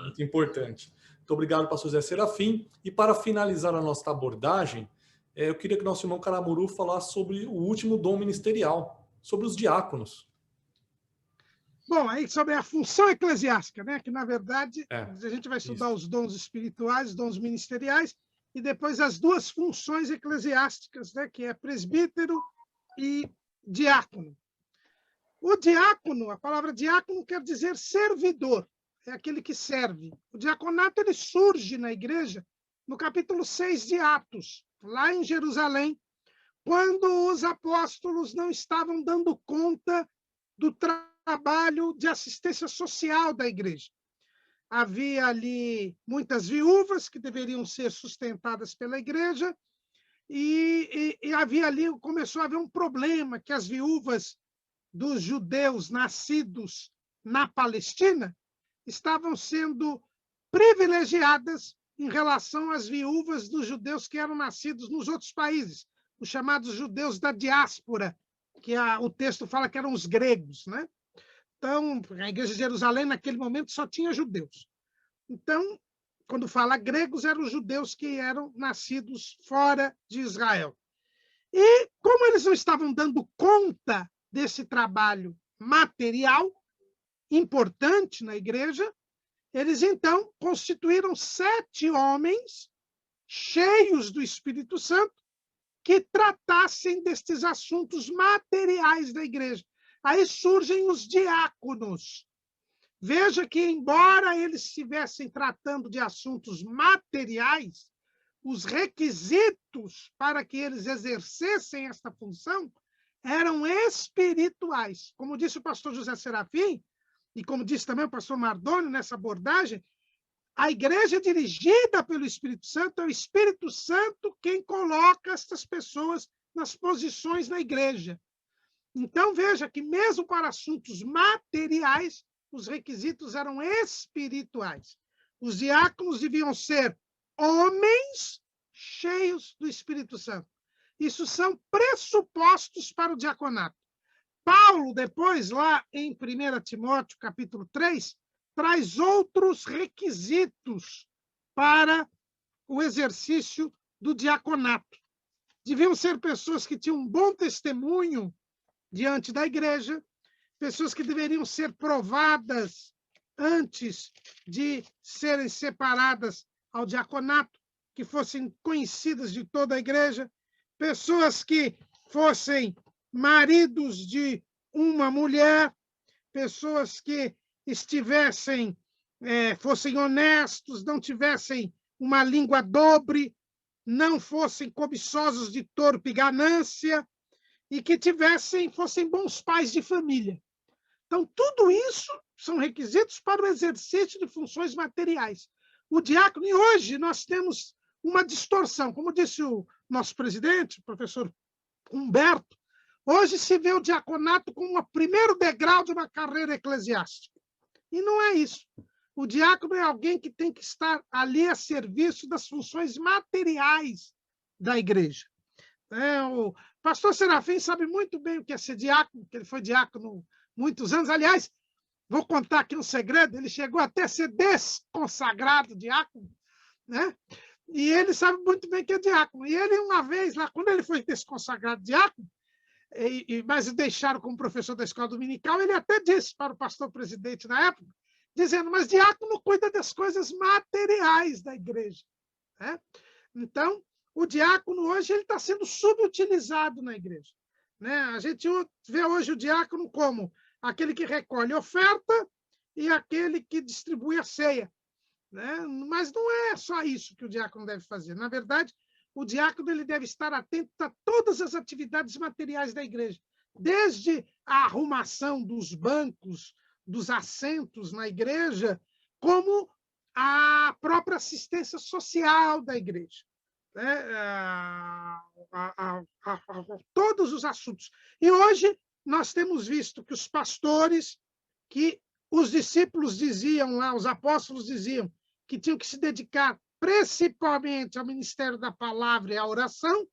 Muito importante. Muito obrigado, pastor Zé Serafim. E para finalizar a nossa abordagem, eu queria que nosso irmão Caramuru falasse sobre o último dom ministerial, sobre os diáconos. Bom, aí sobre a função eclesiástica, né? Que, na verdade, É, a gente vai estudar isso. os dons espirituais, os dons ministeriais, e depois as duas funções eclesiásticas, né? Que é presbítero e diácono. O diácono, a palavra diácono quer dizer servidor, é aquele que serve. O diaconato ele surge na igreja no capítulo 6 de Atos, lá em Jerusalém, quando os apóstolos não estavam dando conta do trabalho de assistência social da igreja. Havia ali muitas viúvas que deveriam ser sustentadas pela igreja, e havia ali, começou a haver um problema, que as viúvas dos judeus nascidos na Palestina estavam sendo privilegiadas em relação às viúvas dos judeus que eram nascidos nos outros países, os chamados judeus da diáspora, que o texto fala que eram os gregos, né? Então, a igreja de Jerusalém, naquele momento, só tinha judeus. Então, quando fala gregos, eram os judeus que eram nascidos fora de Israel. E, como eles não estavam dando conta desse trabalho material importante na igreja, eles, então, constituíram 7 homens cheios do Espírito Santo que tratassem destes assuntos materiais da igreja. Aí surgem os diáconos. Veja que, embora eles estivessem tratando de assuntos materiais, os requisitos para que eles exercessem esta função eram espirituais. Como disse o pastor José Serafim, e como disse também o pastor Mardônio nessa abordagem, a igreja dirigida pelo Espírito Santo, é o Espírito Santo quem coloca estas pessoas nas posições na igreja. Então, veja que mesmo para assuntos materiais, os requisitos eram espirituais. Os diáconos deviam ser homens cheios do Espírito Santo. Isso são pressupostos para o diaconato. Paulo, depois, lá em 1 Timóteo, capítulo 3, traz outros requisitos para o exercício do diaconato. Deviam ser pessoas que tinham um bom testemunho diante da igreja, pessoas que deveriam ser provadas antes de serem separadas ao diaconato, que fossem conhecidas de toda a igreja, pessoas que fossem maridos de uma mulher, pessoas que estivessem, fossem honestos, não tivessem uma língua dobre, não fossem cobiçosos de torpe ganância e que fossem bons pais de família. Então, tudo isso são requisitos para o exercício de funções materiais. O diácono, e hoje nós temos uma distorção, como disse o nosso presidente, o professor Humberto, hoje se vê o diaconato como o primeiro degrau de uma carreira eclesiástica. E não é isso. O diácono é alguém que tem que estar ali a serviço das funções materiais da igreja. O pastor Serafim sabe muito bem o que é ser diácono, que ele foi diácono muitos anos. Aliás, vou contar aqui um segredo, ele chegou até a ser desconsagrado diácono, né? E ele sabe muito bem que é diácono. E ele, uma vez, lá, quando ele foi desconsagrado diácono, mas o deixaram como professor da escola dominical, ele até disse para o pastor presidente na época, dizendo, mas diácono cuida das coisas materiais da igreja, né? Então, o diácono hoje ele está sendo subutilizado na igreja, né? A gente vê hoje o diácono como aquele que recolhe oferta e aquele que distribui a ceia, né? Mas não é só isso que o diácono deve fazer. Na verdade, o diácono ele deve estar atento a todas as atividades materiais da igreja, desde a arrumação dos bancos, dos assentos na igreja, como a própria assistência social da igreja, né? Todos os assuntos. E hoje nós temos visto que os pastores, que os discípulos diziam lá, os apóstolos diziam que tinham que se dedicar principalmente ao ministério da palavra e à oração,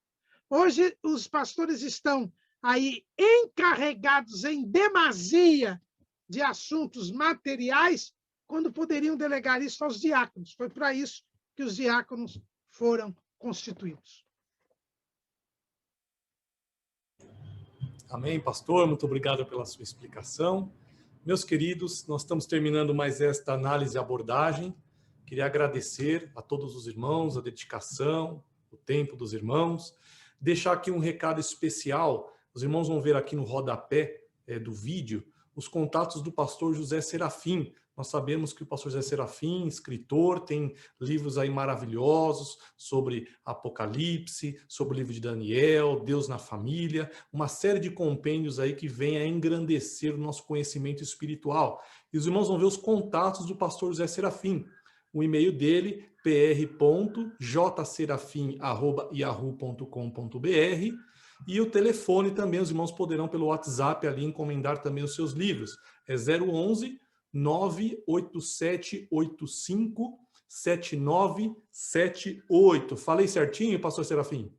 hoje os pastores estão aí encarregados em demasia de assuntos materiais, quando poderiam delegar isso aos diáconos. Foi para isso que os diáconos foram constituídos. Amém, pastor. Muito obrigado pela sua explicação. Meus queridos, nós estamos terminando mais esta análise e abordagem. Queria agradecer a todos os irmãos, a dedicação, o tempo dos irmãos. Deixar aqui um recado especial. Os irmãos vão ver aqui no rodapé do vídeo os contatos do pastor José Serafim. Nós sabemos que o pastor José Serafim, escritor, tem livros aí maravilhosos sobre Apocalipse, sobre o livro de Daniel, Deus na família, uma série de compêndios aí que vem a engrandecer o nosso conhecimento espiritual. E os irmãos vão ver os contatos do pastor José Serafim. O e-mail dele, pr.jserafim@yahoo.com.br, e o telefone também, os irmãos poderão pelo WhatsApp ali encomendar também os seus livros. É 011 98785 7978. Falei certinho, pastor Serafim?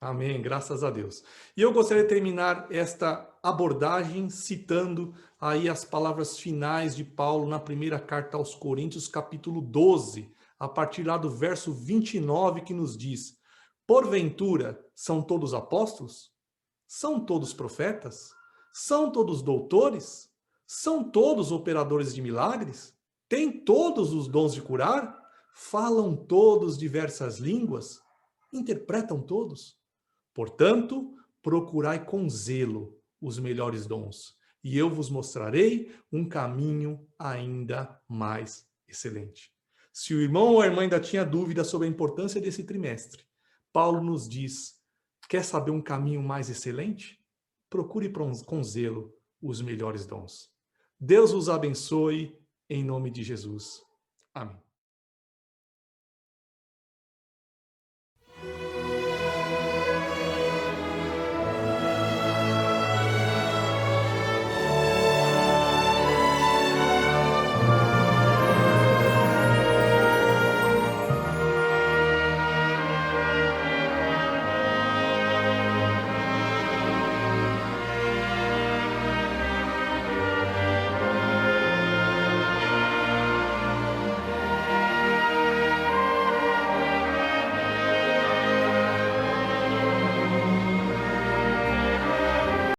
Amém, graças a Deus. E eu gostaria de terminar esta abordagem citando aí as palavras finais de Paulo na primeira carta aos Coríntios, capítulo 12, a partir lá do verso 29, que nos diz: porventura, são todos apóstolos? São todos profetas? São todos doutores? São todos operadores de milagres? Têm todos os dons de curar? Falam todos diversas línguas? Interpretam todos? Portanto, procurai com zelo os melhores dons, e eu vos mostrarei um caminho ainda mais excelente. Se o irmão ou a irmã ainda tinha dúvida sobre a importância desse trimestre, Paulo nos diz: quer saber um caminho mais excelente? Procure com zelo os melhores dons. Deus os abençoe, em nome de Jesus. Amém.